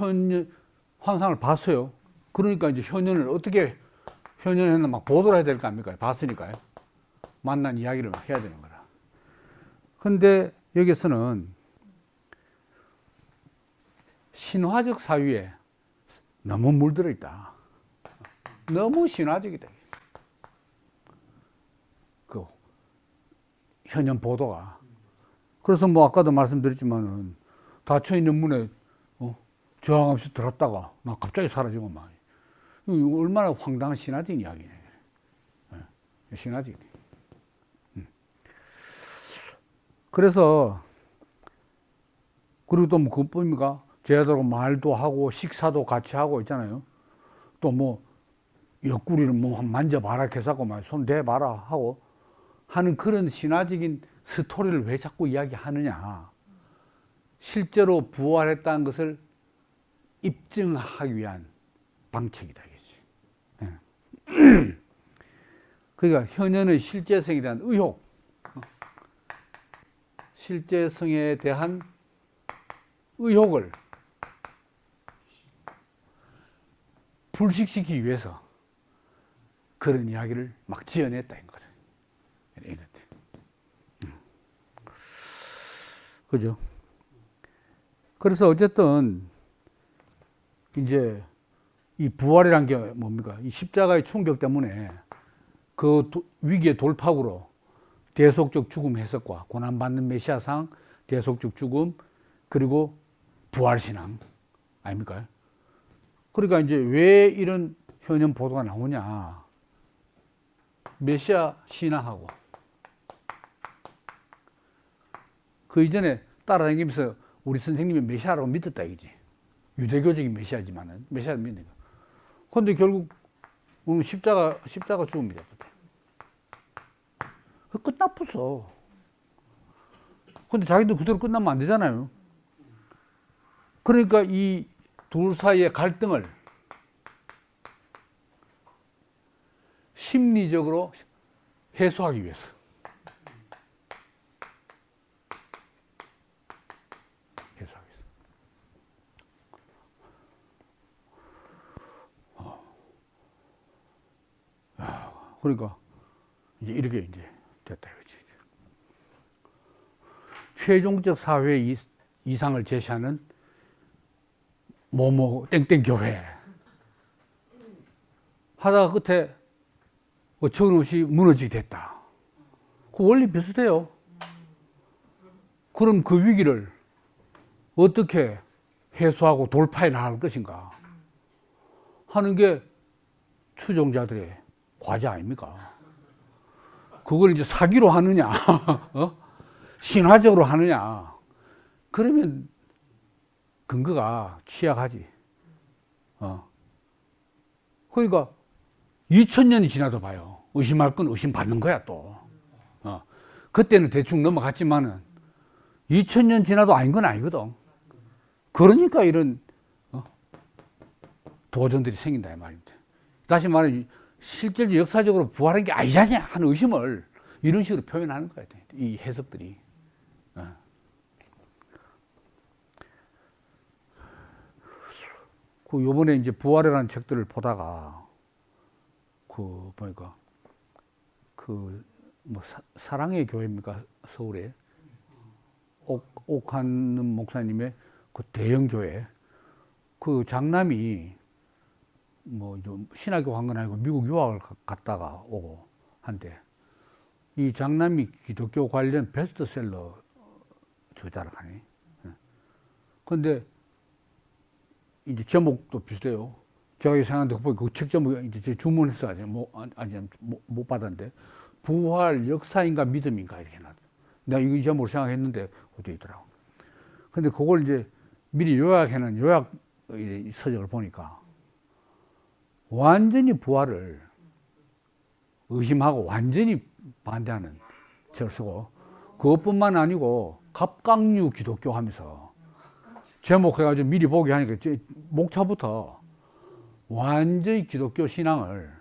환상을 봤어요. 그러니까 이제 현현을 어떻게 현현했나 막 보도를 해야 될 거 아닙니까? 봤으니까요. 만난 이야기를 막 해야 되는 거라. 근데 여기서는 신화적 사유에 너무 물들어 있다. 너무 신화적이다. 그 현현 보도가. 그래서 뭐 아까도 말씀드렸지만은 닫혀 있는 문에 저항 없이 들었다가 막 갑자기 사라지고 막. 얼마나 황당한 신화적 이야기네. 신화적. 그래서 그리고 또 뭐 그뿐입니까? 제자들하고 말도 하고 식사도 같이 하고 있잖아요. 또 뭐 옆구리를 뭐 만져봐라 해서고 막 손 대봐라 하고 하는 그런 신화적인 스토리를 왜 자꾸 이야기하느냐? 실제로 부활했다는 것을 입증하기 위한 방책이다 이거지. 네. 그러니까 현현의 실제성에 대한 의혹, 실제성에 대한 의혹을 불식시키기 위해서 그런 이야기를 막 지어냈다 인 거죠. 그죠? 그래서 어쨌든 이제 이 부활이란 게 뭡니까? 이 십자가의 충격 때문에 그 위기의 돌파구로 대속적 죽음 해석과 고난받는 메시아상, 대속적 죽음, 그리고 부활신앙 아닙니까? 그러니까 이제 왜 이런 현현 보도가 나오냐? 메시아 신앙하고 그 이전에 따라다니면서 우리 선생님이 메시아라고 믿었다 이거지. 유대교적인 메시아지만은 메시아를 믿는 거. 그런데 결국 십자가 죽음이 됐거든. 끝나쁘어. 근데 자기도 그대로 끝나면 안 되잖아요. 그러니까 이 둘 사이의 갈등을 심리적으로 해소하기 위해서. 해소하기 위해서. 그러니까 이제 이렇게 이제 됐다 이거지. 최종적 사회 이상을 제시하는 뭐뭐 땡땡 교회 하다가 끝에 어처구니없이 무너지게 됐다. 그 원리 비슷해요. 그럼 그 위기를 어떻게 해소하고 돌파해 나갈 것인가 하는 게 추종자들의 과제 아닙니까? 그걸 이제 사기로 하느냐, 신화적으로 하느냐, 그러면 근거가 취약하지. 그러니까 2000년이 지나도 봐요. 의심할 건 의심받는 거야 또. 그때는 대충 넘어갔지만은 2000년 지나도 아닌 건 아니거든. 그러니까 이런 도전들이 생긴다 이 말입니다. 다시 말해 실제로 역사적으로 부활한 게 아니잖냐 하는 의심을 이런 식으로 표현하는 거야. 이 해석들이. 그 요번에 이제 부활이라는 책들을 보다가 그 보니까 그 뭐 사랑의 교회입니까? 서울에 옥하는 목사님의 그 대형 교회 그 장남이 뭐 좀 신학교 간 건 아니고 미국 유학을 갔다가 오고 한데 이 장남이 기독교 관련 베스트셀러 저자를 하네. 그런데 이제 제목도 비슷해요. 제가 생각하는데 그 책 제목 이제 주문해서 아직 못 받았는데 부활 역사인가 믿음인가 이렇게 나. 내가 이 제목을 생각했는데 어디 있더라고. 근데 그걸 이제 미리 요약해놓은 요약 서적을 보니까 완전히 부활을 의심하고 완전히 반대하는 책을 쓰고 그것뿐만 아니고 갑각류 기독교 하면서 제목 해가지고 미리 보게 하니까 목차부터 완전히 기독교 신앙을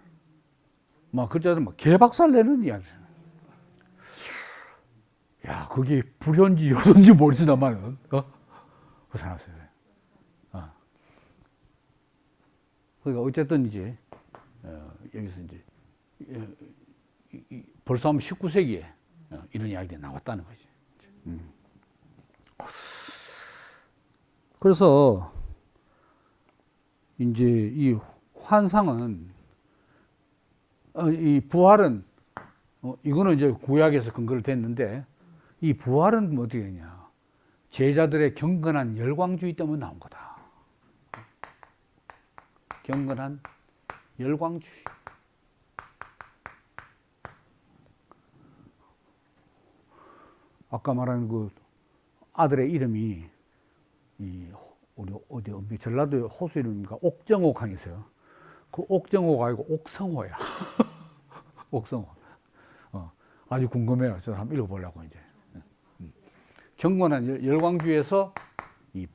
막 글자들 막 개박살 내는 이야기. 야, 그게 불효인지 효도인지 모르지나만은 그 생각했어요. 그러니까 어쨌든 이제 여기서 이제 벌써 한 19세기에 이런 이야기가 나왔다는 거지. 그래서 이제 이 환상은 이 부활은 이거는 이제 구약에서 근거를 댔는데 이 부활은 뭐 어떻게 되냐? 제자들의 경건한 열광주의 때문에 나온 거다. 경건한 열광주의. 아까 말한 그 아들의 이름이 우리 어디 전라도 호수 이름인가 옥정호 강이 있어요. 그 옥정호가 아니고 옥성호야. 옥성호. 아주 궁금해요. 저 한번 읽어보려고 이제. 경건한 열광주에서 이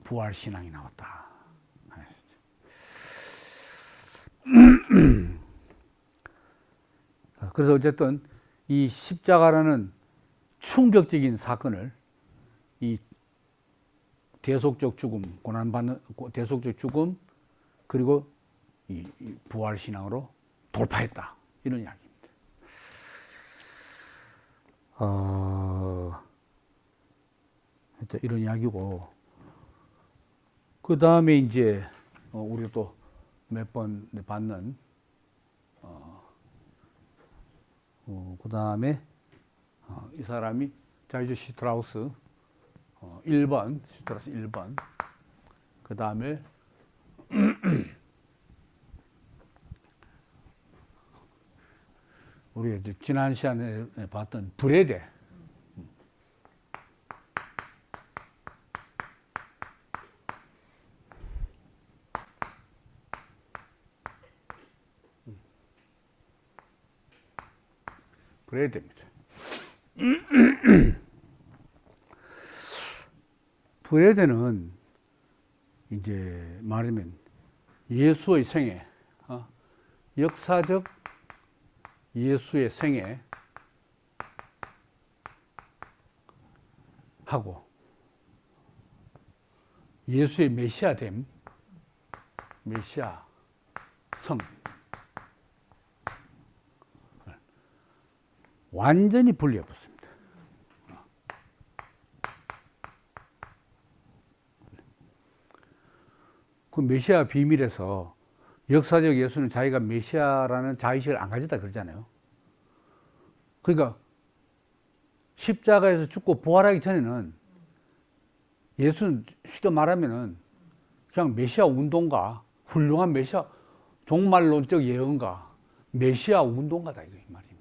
부활 신앙이 나왔다. 그래서 어쨌든 이 십자가라는 충격적인 사건을 이 대속적 죽음, 고난받는 대속적 죽음, 그리고 이 부활 신앙으로 돌파했다. 이런 이야기입니다. 이런 이야기고, 그 다음에 이제 우리가 또 몇 번 받는 그 다음에 이 사람이 자이저 시트라우스 1번, 시트라우스 1번. 그 다음에 우리가 이제 지난 시간에 봤던 브레데. 브레데입니다. 브레데는 이제 말하면 예수의 생애, 역사적 예수의 생애 하고 예수의 메시아됨, 메시아 성 완전히 분리해 봤습니다. 그 메시아 비밀에서 역사적 예수는 자기가 메시아라는 자의식을 안 가졌다 그러잖아요. 그러니까 십자가에서 죽고 부활하기 전에는 예수는 쉽게 말하면은 그냥 메시아 운동가, 훌륭한 메시아, 종말론적 예언가, 메시아 운동가다 이 말입니다.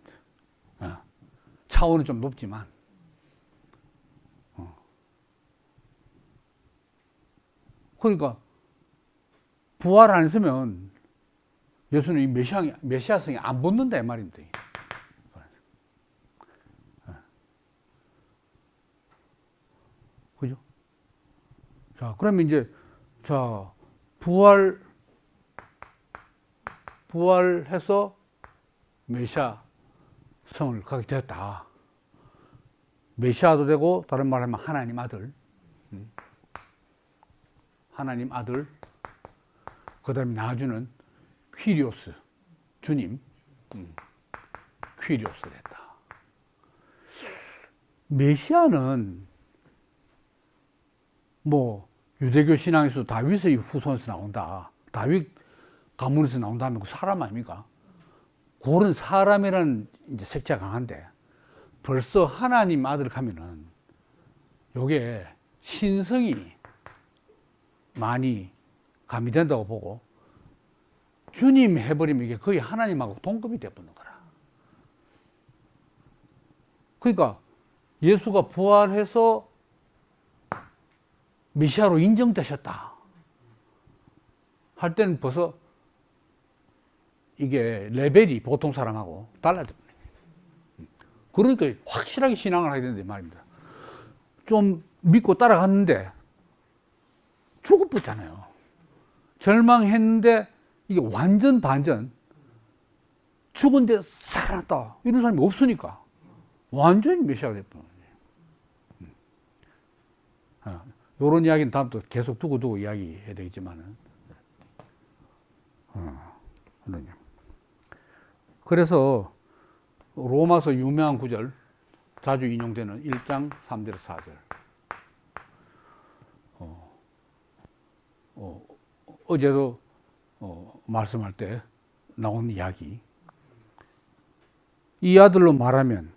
차원은 좀 높지만, 그러니까 부활 안 했으면 예수는 이 메시아성이 안 붙는다 이 말입니다. 그죠? 자, 그러면 이제 부활해서 메시아성을 갖게 되었다. 메시아도 되고 다른 말로 하면 하나님 아들, 하나님 아들. 그 다음에 나주는 퀴리오스, 주님, 퀴리오스 됐다. 메시아는 뭐 유대교 신앙에서 다윗의 후손에서 나온다, 다윗 가문에서 나온다 하면 그 사람 아닙니까? 그런 사람이라는 이제 색채가 강한데 벌써 하나님 아들 가면은 요게 신성이 많이 가미된다고 보고 주님 해버리면 이게 거의 하나님하고 동급이 되어버리는 거라. 그러니까 예수가 부활해서 메시아로 인정되셨다 할 때는 벌써 이게 레벨이 보통 사람하고 달라져. 그러니까 확실하게 신앙을 하게 된다 말입니다. 좀 믿고 따라갔는데 죽어버렸잖아요. 절망했는데 이게 완전 반전, 죽은데 살았다 이런 사람이 없으니까 완전히 메시아가 됐구나. 이런 이야기는 다음부터 계속 두고 이야기해야 되겠지만은. 그래서 로마서 유명한 구절 자주 인용되는 1장 3절에서 4절. 어제도 말씀할 때 나온 이야기. 이 아들로 말하면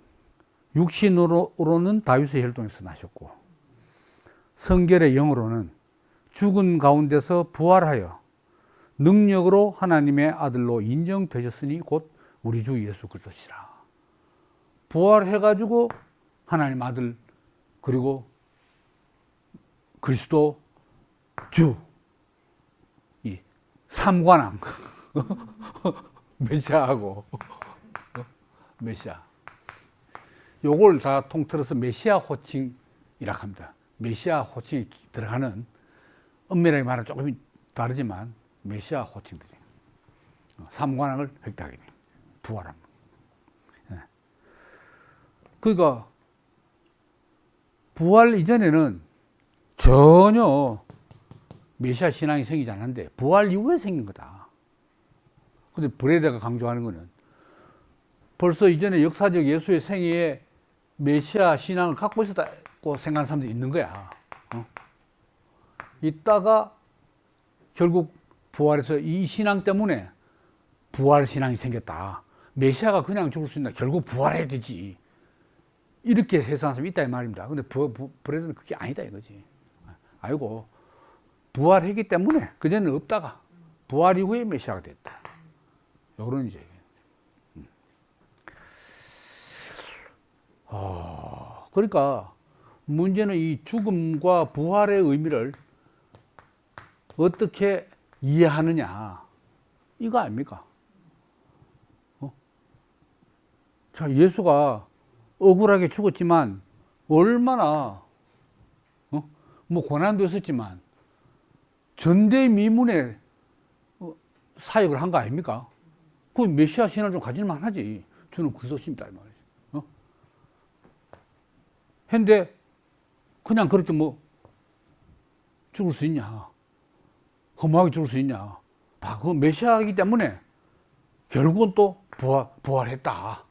육신으로는 다윗의 혈통에서 나셨고 성결의 영으로는 죽은 가운데서 부활하여 능력으로 하나님의 아들로 인정되셨으니 곧 우리 주 예수 그리스도시라. 부활해가지고 하나님 아들, 그리고 그리스도 주, 이 삼관왕 메시아하고 메시아, 요걸 다 통틀어서 메시아 호칭이라 합니다. 메시아 호칭이 들어가는, 엄밀하게 말하면 조금 다르지만 메시아 호칭들이 삼관왕을 획득하게 돼, 부활합니다. 그러니까 부활 이전에는 전혀 메시아 신앙이 생기지 않았는데 부활 이후에 생긴 거다. 근데 브레드가 강조하는 거는 벌써 이전에 역사적 예수의 생애에 메시아 신앙을 갖고 있었다고 생각하는 사람들이 있는 거야. 있다가 결국 부활해서 이 신앙 때문에 부활 신앙이 생겼다. 메시아가 그냥 죽을 수 있나? 결국 부활해야 되지. 이렇게 해석하는 사람이 있다 이 말입니다. 근데 브레드는 그게 아니다 이거지. 아이고, 부활했기 때문에 그전에는 없다가 부활 이후에 메시아가 됐다. 요런 이제. 그러니까 문제는 이 죽음과 부활의 의미를 어떻게 이해하느냐, 이거 아닙니까? 자, 예수가 억울하게 죽었지만 얼마나 뭐 고난도 있었지만 전대미문의 사역을 한 거 아닙니까? 그 메시아 신앙을 좀 가질만 하지. 저는 그리스도십니다 이 말이지. 근데 그냥 그렇게 뭐 죽을 수 있냐, 허무하게 죽을 수 있냐. 그 메시아이기 때문에 결국은 또 부활했다,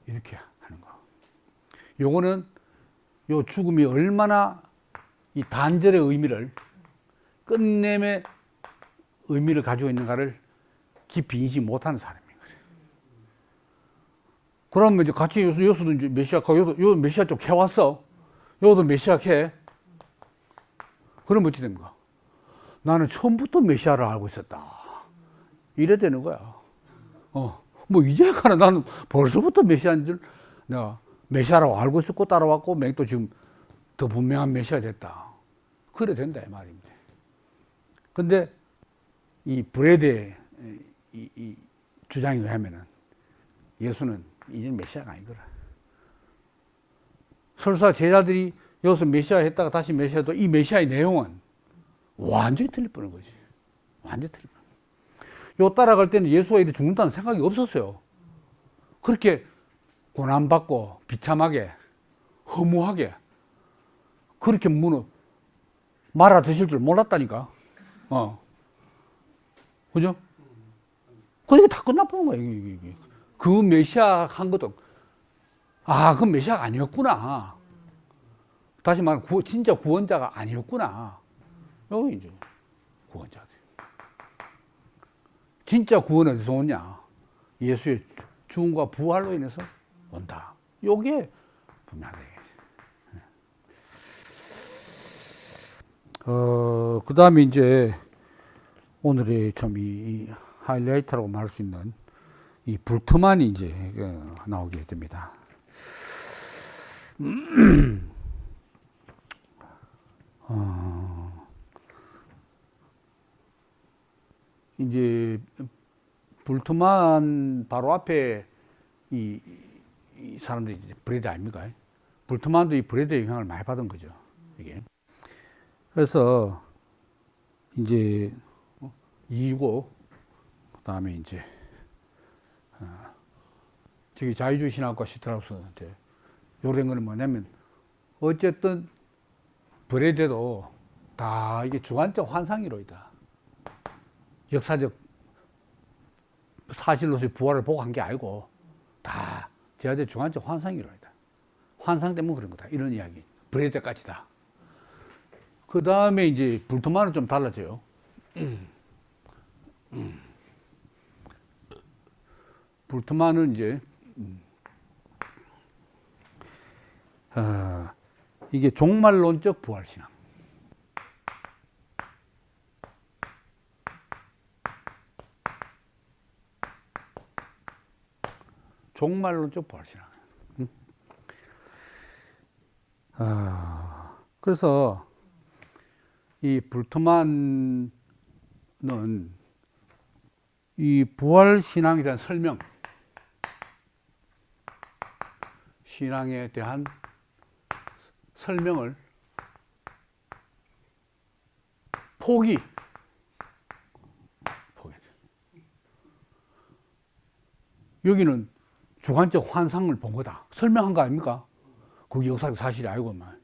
이렇게 하는 거. 요거는 요 죽음이 얼마나 이 단절의 의미를, 끝냄의 의미를 가지고 있는가를 깊이 인식 못하는 사람인 거죠. 그러면 이제 같이 요소도 이제 메시아, 요 메시아 쪽 해왔어. 요도 메시아 해. 그러면 어찌 됩니까? 나는 처음부터 메시아를 알고 있었다, 이래 되는 거야. 뭐 이제 가나 나는 벌써부터 메시아인 줄, 내가 메시아라고 알고 있었고 따라왔고, 또 지금 더 분명한 메시아 됐다, 그래 된다 이 말입니다. 근데 이 브레드의 이 주장에 의하면은 예수는 이제 메시아가 아니더라. 설사 제자들이 여기서 메시아 했다가 다시 메시아 해도 이 메시아의 내용은 완전히 틀릴 뻔한 거지. 완전히 틀릴 뻔. 요 따라갈 때는 예수가 이렇게 죽는다는 생각이 없었어요. 그렇게 고난받고 비참하게 허무하게 그렇게 말아 드실 줄 몰랐다니까. 그죠? 그게 다 끝나버린 거야, 이게. 그 메시아 한 것도, 그 메시아가 아니었구나. 다시 말하면 진짜 구원자가 아니었구나. 여기 이제 구원자들. 진짜 구원은 어디서 오냐? 예수의 죽음과 부활로 인해서 온다. 요게 분명하다. 그 다음에 이제 오늘의 좀 이 하이라이트라고 말할 수 있는 이 불트만이 이제 나오게 됩니다. 이제 불트만 바로 앞에 이 사람들이 브레드 아닙니까? 불트만도 이 브레드의 영향을 많이 받은 거죠, 이게. 그래서 이제 이고, 그 다음에 이제 저기 자유주의 신학과 시트라우스한테 요런 거는 뭐냐면, 어쨌든 브레드도 다 이게 주관적 환상이로이다. 역사적 사실로서의 부활을 보고 한 게 아니고 다 제자들의 주관적 환상이로이다. 환상 때문에 그런 거다, 이런 이야기. 브레드까지다. 그 다음에 이제 불트만은 좀 달라져요. 불트만은 이제 이게 종말론적 부활신앙. 종말론적 부활신앙. 그래서 이 불트만은 이 부활 신앙에 대한 설명, 신앙에 대한 설명을 포기. 여기는 주관적 환상을 본 거다. 설명한 거 아닙니까? 그게 역사적 사실이 아니고만.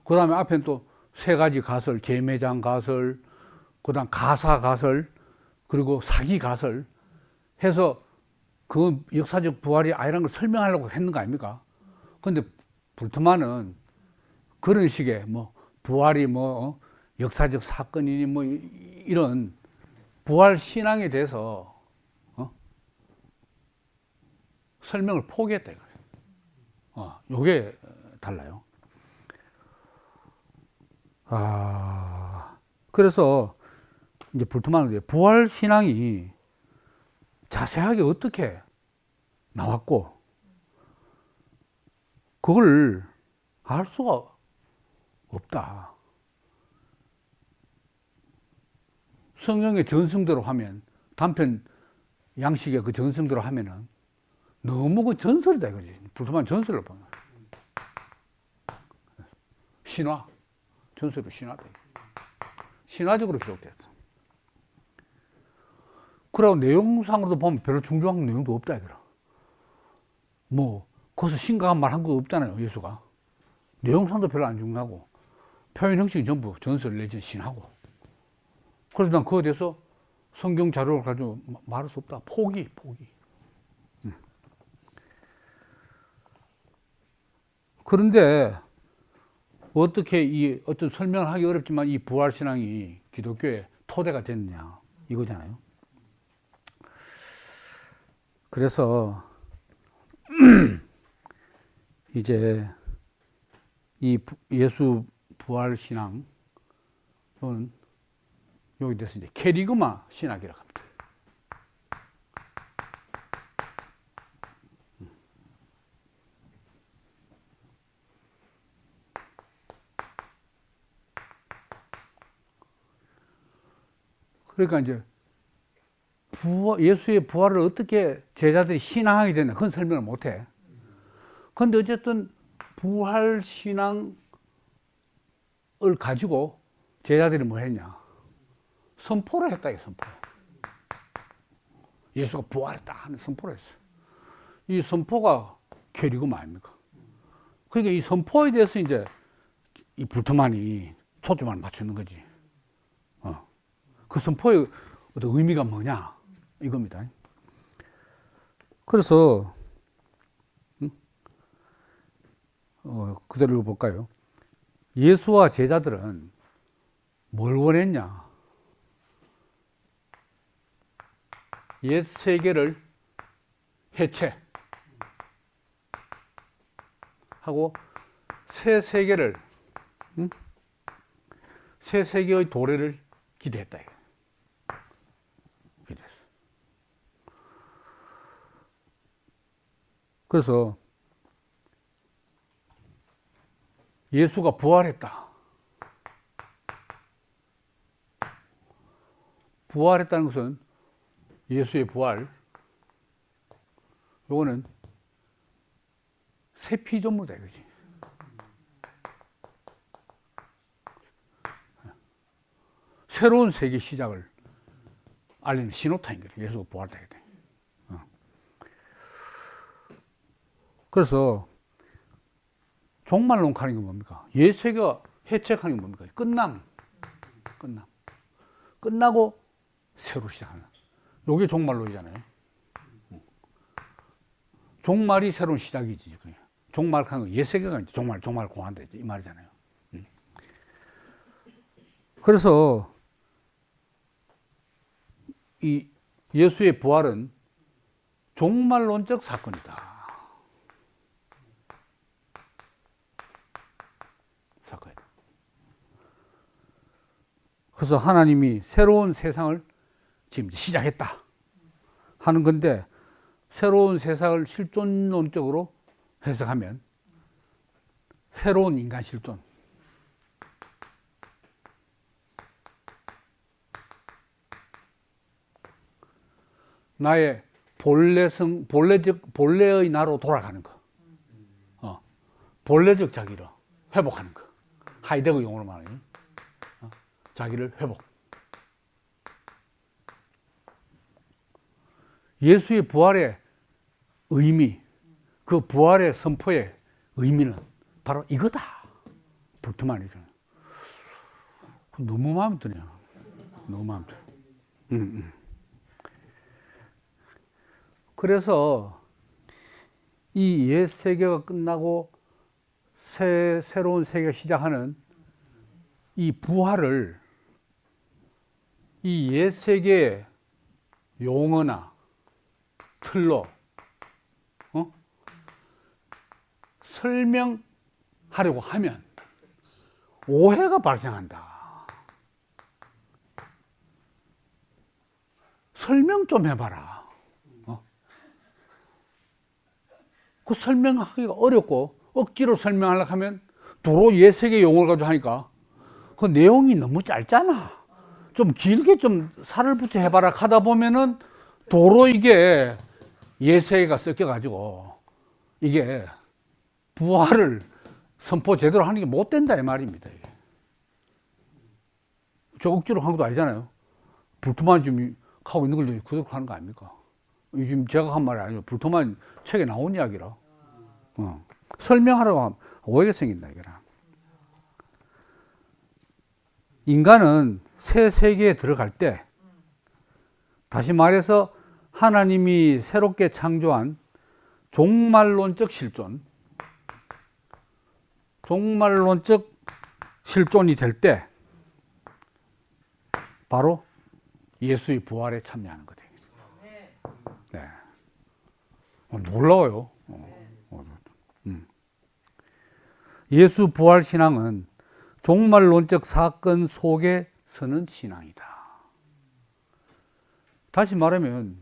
그 다음에 앞에는 또 세 가지 가설, 재매장 가설, 그 다음 가사 가설, 그리고 사기 가설 해서 그 역사적 부활이 아니라는 걸 설명하려고 했는 거 아닙니까? 근데 불트만은 그런 식의 뭐 부활이 뭐 역사적 사건이니 뭐 이런 부활 신앙에 대해서 설명을 포기했다 이거예요. 요게 달라요. 그래서 이제 불트만은 부활 신앙이 자세하게 어떻게 나왔고 그걸 알 수가 없다. 성경의 전승대로 하면 단편 양식의 그 전승대로 하면은 너무 그 전설이다 이거지. 불트만 전설을 보면 신화, 전설로 신화다. 신화적으로 기록됐어. 그리고 내용상으로도 보면 별로 중요한 내용도 없다 이거라. 뭐 거기서 심각한 말 한 거 없잖아요. 예수가 내용상도 별로 안 중요하고 표현 형식이 전부 전설 내지 신화고. 그래서 난 그거에 대해서 성경 자료를 가지고 말할 수 없다. 포기. 그런데 어떻게 이 어떤 설명을 하기 어렵지만 이 부활 신앙이 기독교의 토대가 됐느냐 이거잖아요. 그래서 이제 이 예수 부활 신앙은 여기 대해서 이제 캐리그마 신학이라고 합니다. 그러니까 이제 예수의 부활을 어떻게 제자들이 신앙하게 되나 그건 설명을 못해. 그런데 어쨌든 부활 신앙을 가지고 제자들이 뭘 했냐? 선포를 했다, 이 선포. 예수가 부활했다 하는 선포를 했어. 이 선포가 캐리그마 아닙니까? 그러니까 이 선포에 대해서 이제 이 불트만이 초점을 맞추는 거지. 그 선포의 어떤 의미가 뭐냐 이겁니다. 그래서 그대로 읽어볼까요? 예수와 제자들은 뭘 원했냐? 옛 세계를 해체하고 새 세계를 새 세계의 도래를 기대했다. 기대했어. 그래서 예수가 부활했다. 부활했다는 것은 예수의 부활, 요거는 새 피조물이다 이거지. 새로운 세계 시작을 알리는 신호탄인 거예요. 예수가 부활했다. 그래서 종말론하는 게 뭡니까? 옛 세계가 해체하는 게 뭡니까? 끝남. 끝나고 새로 시작하는. 요게 종말론이잖아요. 종말이 새로운 시작이지. 종말하는 거, 옛 세계가 이제 종말 공한다 이 말이잖아요. 그래서 이 예수의 부활은 종말론적 사건이다. 그래서 하나님이 새로운 세상을 지금 시작했다 하는 건데, 새로운 세상을 실존론적으로 해석하면 새로운 인간 실존. 나의 본래의 나로 돌아가는 거. 본래적 자기를 회복하는 거. 하이데거 용어로 말하면 자기를 회복. 예수의 부활의 의미, 그 부활의 선포의 의미는 바로 이거다. 불투만이죠. 너무 마음에 드네요. 너무 마음에 들어요. 그래서 이 옛 세계가 끝나고 새로운 세계가 시작하는 이 부활을 이 옛 세계의 용어나 틀로 설명하려고 하면 오해가 발생한다. 설명 좀 해봐라. 그 설명하기가 어렵고 억지로 설명하려고 하면 도로 옛 세계 용어를 가지고 하니까 그 내용이 너무 짧잖아. 좀 길게 좀 살을 붙여 해봐라 하다 보면은 도로 이게 옛 세계가 섞여가지고 이게 부활을 선포 제대로 하는 게 못 된다 이 말입니다. 이게. 저 억지로 한 것도 아니잖아요. 불투만 지금 하고 있는 걸 구독하는 거 아닙니까? 지금 제가 한 말이 아니고 불투만 책에 나온 이야기라. 설명하려고 하면 오해가 생긴다 이거라. 인간은 새 세계에 들어갈 때 다시 말해서 하나님이 새롭게 창조한 종말론적 실존, 종말론적 실존이 될 때 바로 예수의 부활에 참여하는 거다. 네. 놀라워요. 예수 부활 신앙은 종말론적 사건 속에 서는 신앙이다. 다시 말하면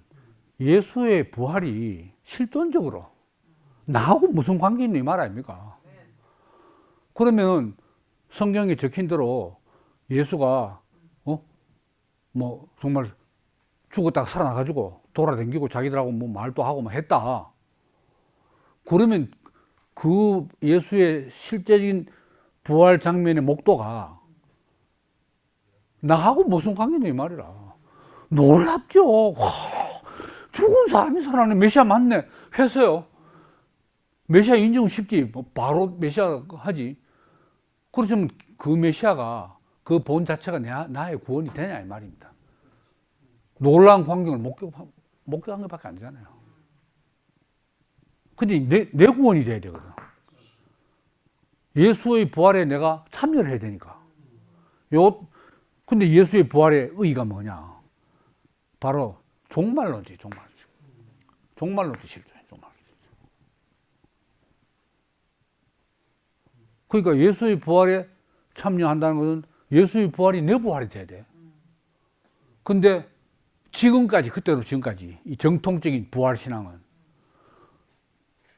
예수의 부활이 실존적으로 나하고 무슨 관계 있는 이 말 아닙니까? 그러면 성경에 적힌 대로 예수가 뭐 정말 죽었다가 살아나가지고 돌아다니고 자기들하고 뭐 말도 하고 뭐 했다. 그러면 그 예수의 실제적인 부활 장면의 목도가 나하고 무슨 관계냐 이 말이라. 놀랍죠. 와, 죽은 사람이 살아나네. 메시아 맞네. 해서요. 메시아 인정 쉽지. 뭐 바로 메시아 하지. 그렇지만 그 메시아가 그 본 자체가 나의 구원이 되냐 이 말입니다. 놀라운 광경을 목격한 것밖에 안 되잖아요. 근데 내 구원이 돼야 되거든. 예수의 부활에 내가 참여를 해야 되니까. 근데 예수의 부활의 의의가 뭐냐? 바로 종말론지, 종말론지. 종말론지 실존이에요, 종말론지. 그러니까 예수의 부활에 참여한다는 것은 예수의 부활이 내 부활이 돼야 돼. 근데 지금까지, 그때로 지금까지, 이 정통적인 부활 신앙은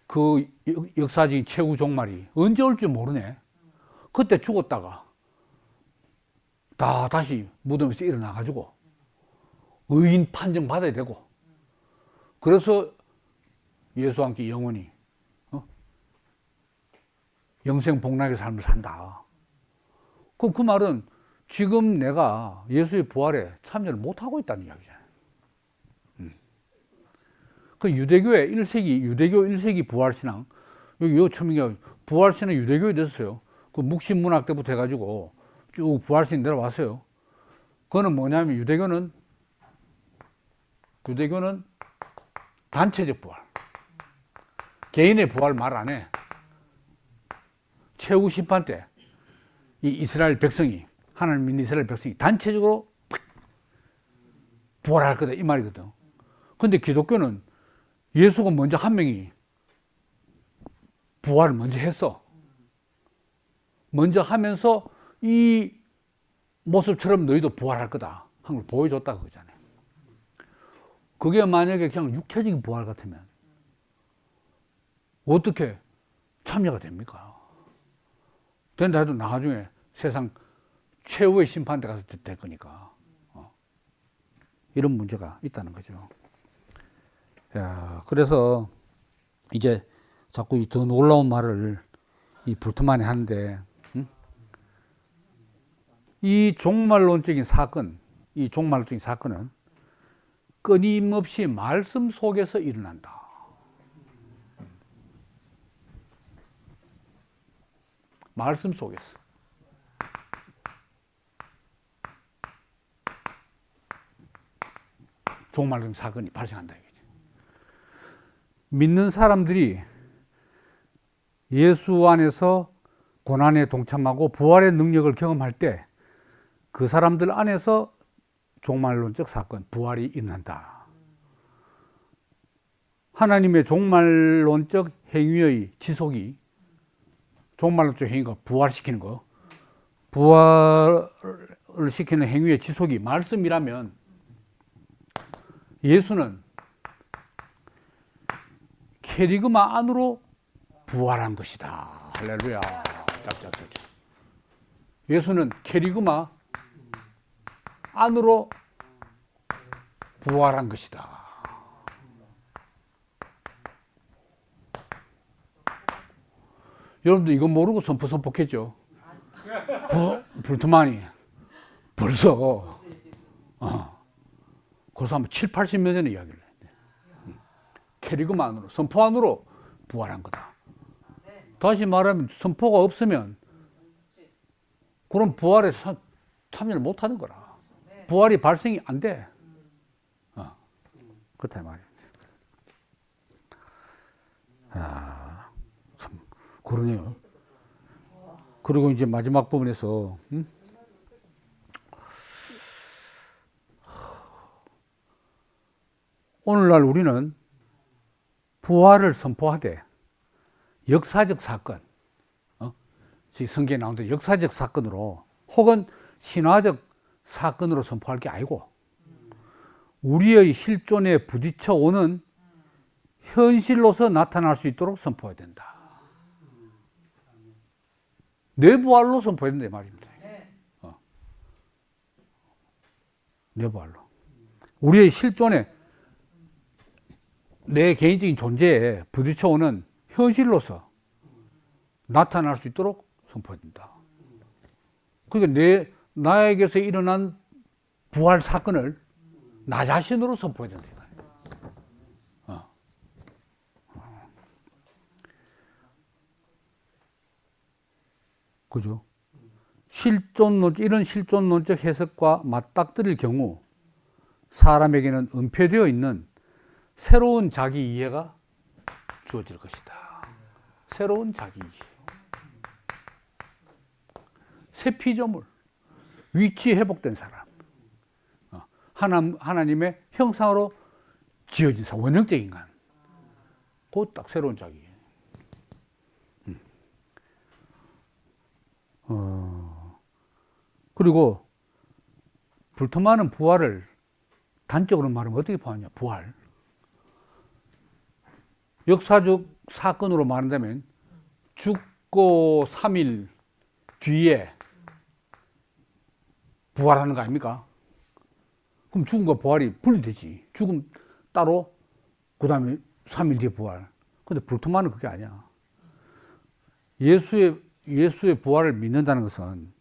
그 역사적인 최후 종말이 언제 올 줄 모르네. 그때 죽었다가 다시 무덤에서 일어나가지고 의인 판정 받아야 되고, 그래서 예수와 함께 영원히 영생 복락의 삶을 산다. 그 말은 지금 내가 예수의 부활에 참여를 못하고 있다는 이야기잖아요. 그 유대교의 1세기, 유대교 1세기 부활신앙, 여기 처음에 부활신앙 유대교에 됐어요. 그 묵신문학 때부터 해가지고 쭉 부활신 내려왔어요. 그거는 뭐냐면 유대교는 단체적 부활. 개인의 부활 말 안 해. 최후 심판 때 이 이스라엘 백성이, 하나님 믿는 이스라엘 백성이 단체적으로 부활할 거다 이 말이거든. 근데 기독교는 예수가 먼저 한 명이 부활을 먼저 했어. 먼저 하면서 이 모습처럼 너희도 부활할 거다 한 걸 보여줬다 그거잖아요. 그게 만약에 그냥 육체적인 부활 같으면 어떻게 참여가 됩니까? 된다 해도 나중에 세상 최후의 심판대 가서 될 거니까. 이런 문제가 있다는 거죠. 야, 그래서 이제 자꾸 이 더 놀라운 말을 이 불트만이 하는데, 이 종말론적인 사건, 이 종말론적인 사건은 끊임없이 말씀 속에서 일어난다. 말씀 속에서. 종말론적인 사건이 발생한다. 믿는 사람들이 예수 안에서 고난에 동참하고 부활의 능력을 경험할 때 그 사람들 안에서 종말론적 사건, 부활이 일어난다. 하나님의 종말론적 행위의 지속이, 종말론적 행위가 부활시키는 거, 부활을 시키는 행위의 지속이 말씀이라면 예수는 캐리그마 안으로 부활한 것이다. 할렐루야. 짝짝짝짝. 예수는 캐리그마 안으로 부활한 것이다. 여러분들 이거 모르고 선포했죠. 불트만이 벌써 벌써 한 7, 80년 전에 이야기를 했네. 캐리그마 안으로, 선포 안으로 부활한 거다. 다시 말하면 선포가 없으면 그런 부활에 참여를 못하는 거라. 부활이 발생이 안 돼. 그렇다 말이야. 아, 참 그러네요. 그리고 이제 마지막 부분에서 오늘날 우리는 부활을 선포하되 역사적 사건, 성경에 나온 대로 역사적 사건으로 혹은 신화적 사건으로 선포할 게 아니고 우리의 실존에 부딪혀 오는 현실로서 나타날 수 있도록 선포해야 된다. 내 부활로 선포해야 된다 이 말입니다. 내 부활로. 우리의 실존에 내 개인적인 존재에 부딪혀 오는 현실로서 나타날 수 있도록 선포해야 된다. 그러니까 나에게서 일어난 부활 사건을 나 자신으로 선포해야 된다. 그죠? 이런 실존론적 해석과 맞닥뜨릴 경우 사람에게는 은폐되어 있는 새로운 자기 이해가 주어질 것이다. 새로운 자기 이해. 새 피조물, 위치 회복된 사람, 하나님의 형상으로 지어진 사람, 원형적 인간. 그것 딱 새로운 자기. 그리고 불트만은 부활을 단적으로 말하면 어떻게 보았냐? 부활. 역사적 사건으로 말한다면 죽고 3일 뒤에 부활하는 거 아닙니까? 그럼 죽음과 부활이 분리되지. 죽음 따로, 그 다음에 3일 뒤에 부활. 근데 불트만은 그게 아니야. 예수의 부활을 믿는다는 것은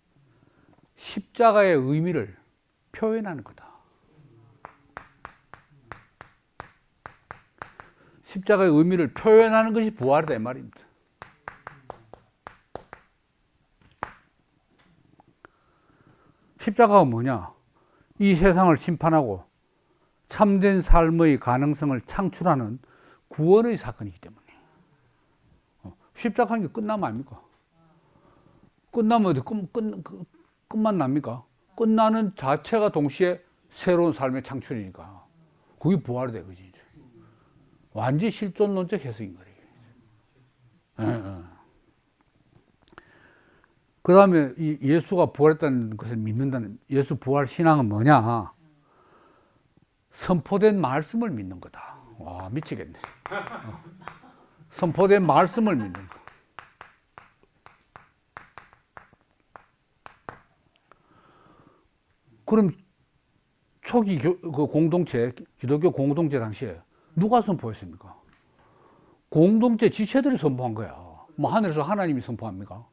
십자가의 의미를 표현하는 거다. 십자가의 의미를 표현하는 것이 부활이다 이 말입니다. 십자가가 뭐냐? 이 세상을 심판하고 참된 삶의 가능성을 창출하는 구원의 사건이기 때문에. 십자가 한 게 끝나면 아닙니까? 끝나면 끝만 납니까? 끝나는 자체가 동시에 새로운 삶의 창출이니까 그게 부활이 돼, 그지? 완전 실존론적 해석인 거예요. 그 다음에 이 예수가 부활했다는 것을 믿는다는 예수 부활 신앙은 뭐냐? 선포된 말씀을 믿는 거다. 와, 미치겠네. 선포된 말씀을 믿는 거. 그럼 초기 그 공동체, 기독교 공동체 당시에 누가 선포했습니까? 공동체 지체들이 선포한 거야. 뭐 하늘에서 하나님이 선포합니까?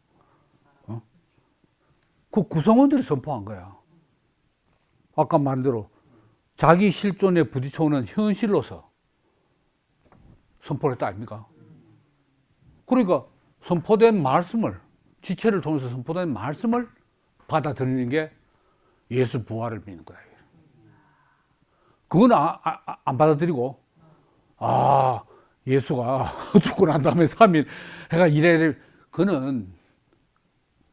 그 구성원들이 선포한 거야. 아까 말한 대로 자기 실존에 부딪혀오는 현실로서 선포를 했다 아닙니까? 그러니까 선포된 말씀을, 지체를 통해서 선포된 말씀을 받아들이는 게 예수 부활을 믿는 거야. 그건 안 받아들이고, 예수가 죽고 난 다음에 3일 해가 이래, 그는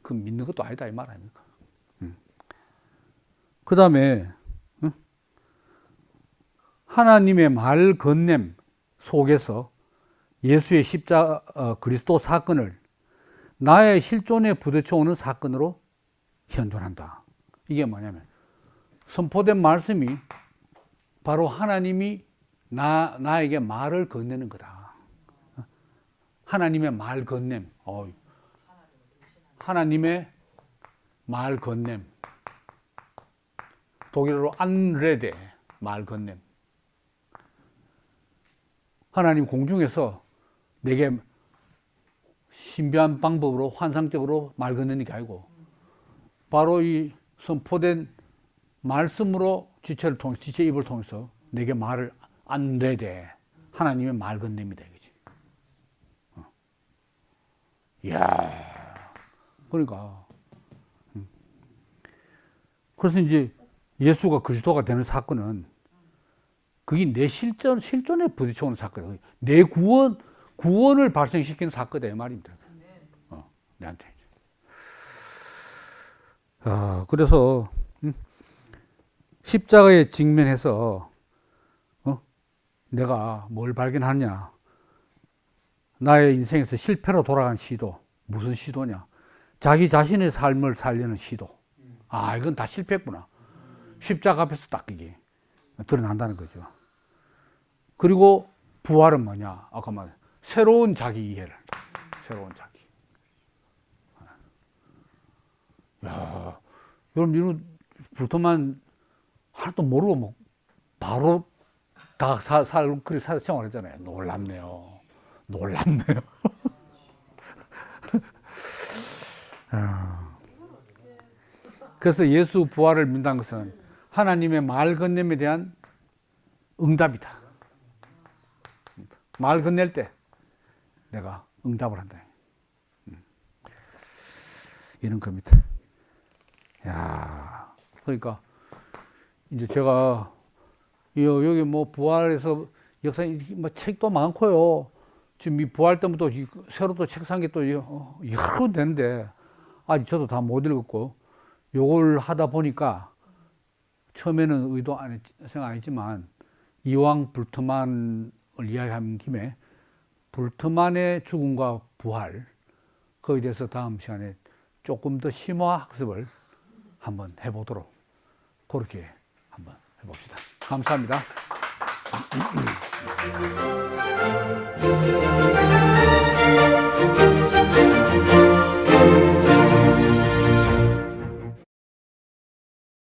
그 믿는 것도 아니다 이 말 아닙니까? 그 다음에 하나님의 말 건냄 속에서 예수의 그리스도 사건을 나의 실존에 부딪혀오는 사건으로 현존한다. 이게 뭐냐면 선포된 말씀이 바로 하나님이 나에게 말을 건네는 거다. 하나님의 말 건냄. 하나님의 말 건냄. 독일어로 안레데, 말 건냄. 하나님 공중에서 내게 신비한 방법으로 환상적으로 말 건네는 게 아니고 바로 이 선포된 말씀으로 지체를 통해서, 지체 입을 통해서 내게 말을 안레데, 하나님의 말 건넵니다. 이거지. 이야. 그러니까. 그래서 이제 예수가 그리스도가 되는 사건은 그게 내 실존에 부딪혀오는 사건이에요. 내 구원을 발생시키는 사건이다 이 말입니다. 내한테. 그래서 십자가에 직면해서 내가 뭘 발견하냐? 나의 인생에서 실패로 돌아간 시도. 무슨 시도냐? 자기 자신의 삶을 살려는 시도. 이건 다 실패했구나. 십자가 앞에서 딱 이게 드러난다는 거죠. 그리고 부활은 뭐냐? 아까 말한 새로운 자기 이해를. 새로운 자기. 야, 여러분 이런 불토만 하나도 모르고 뭐 바로 다 그렇게 생활했잖아요. 놀랍네요. 그래서 예수 부활을 믿는 것은 하나님의 말 건냄에 대한 응답이다. 말 건넬 때 내가 응답을 한다. 이런 겁니다. 그러니까 이제 제가 여기 뭐 부활에서 역사 뭐 책도 많고요. 지금 이 부활 때부터 새로 또 책 산 게 또 여러 되는데 아직 저도 다 못 읽었고, 요걸 하다 보니까 처음에는 생각 안 했지만 이왕 불트만을 이야기하는 김에 불트만의 죽음과 부활, 거기에 대해서 다음 시간에 조금 더 심화 학습을 한번 해보도록 그렇게 한번 해봅시다. 감사합니다.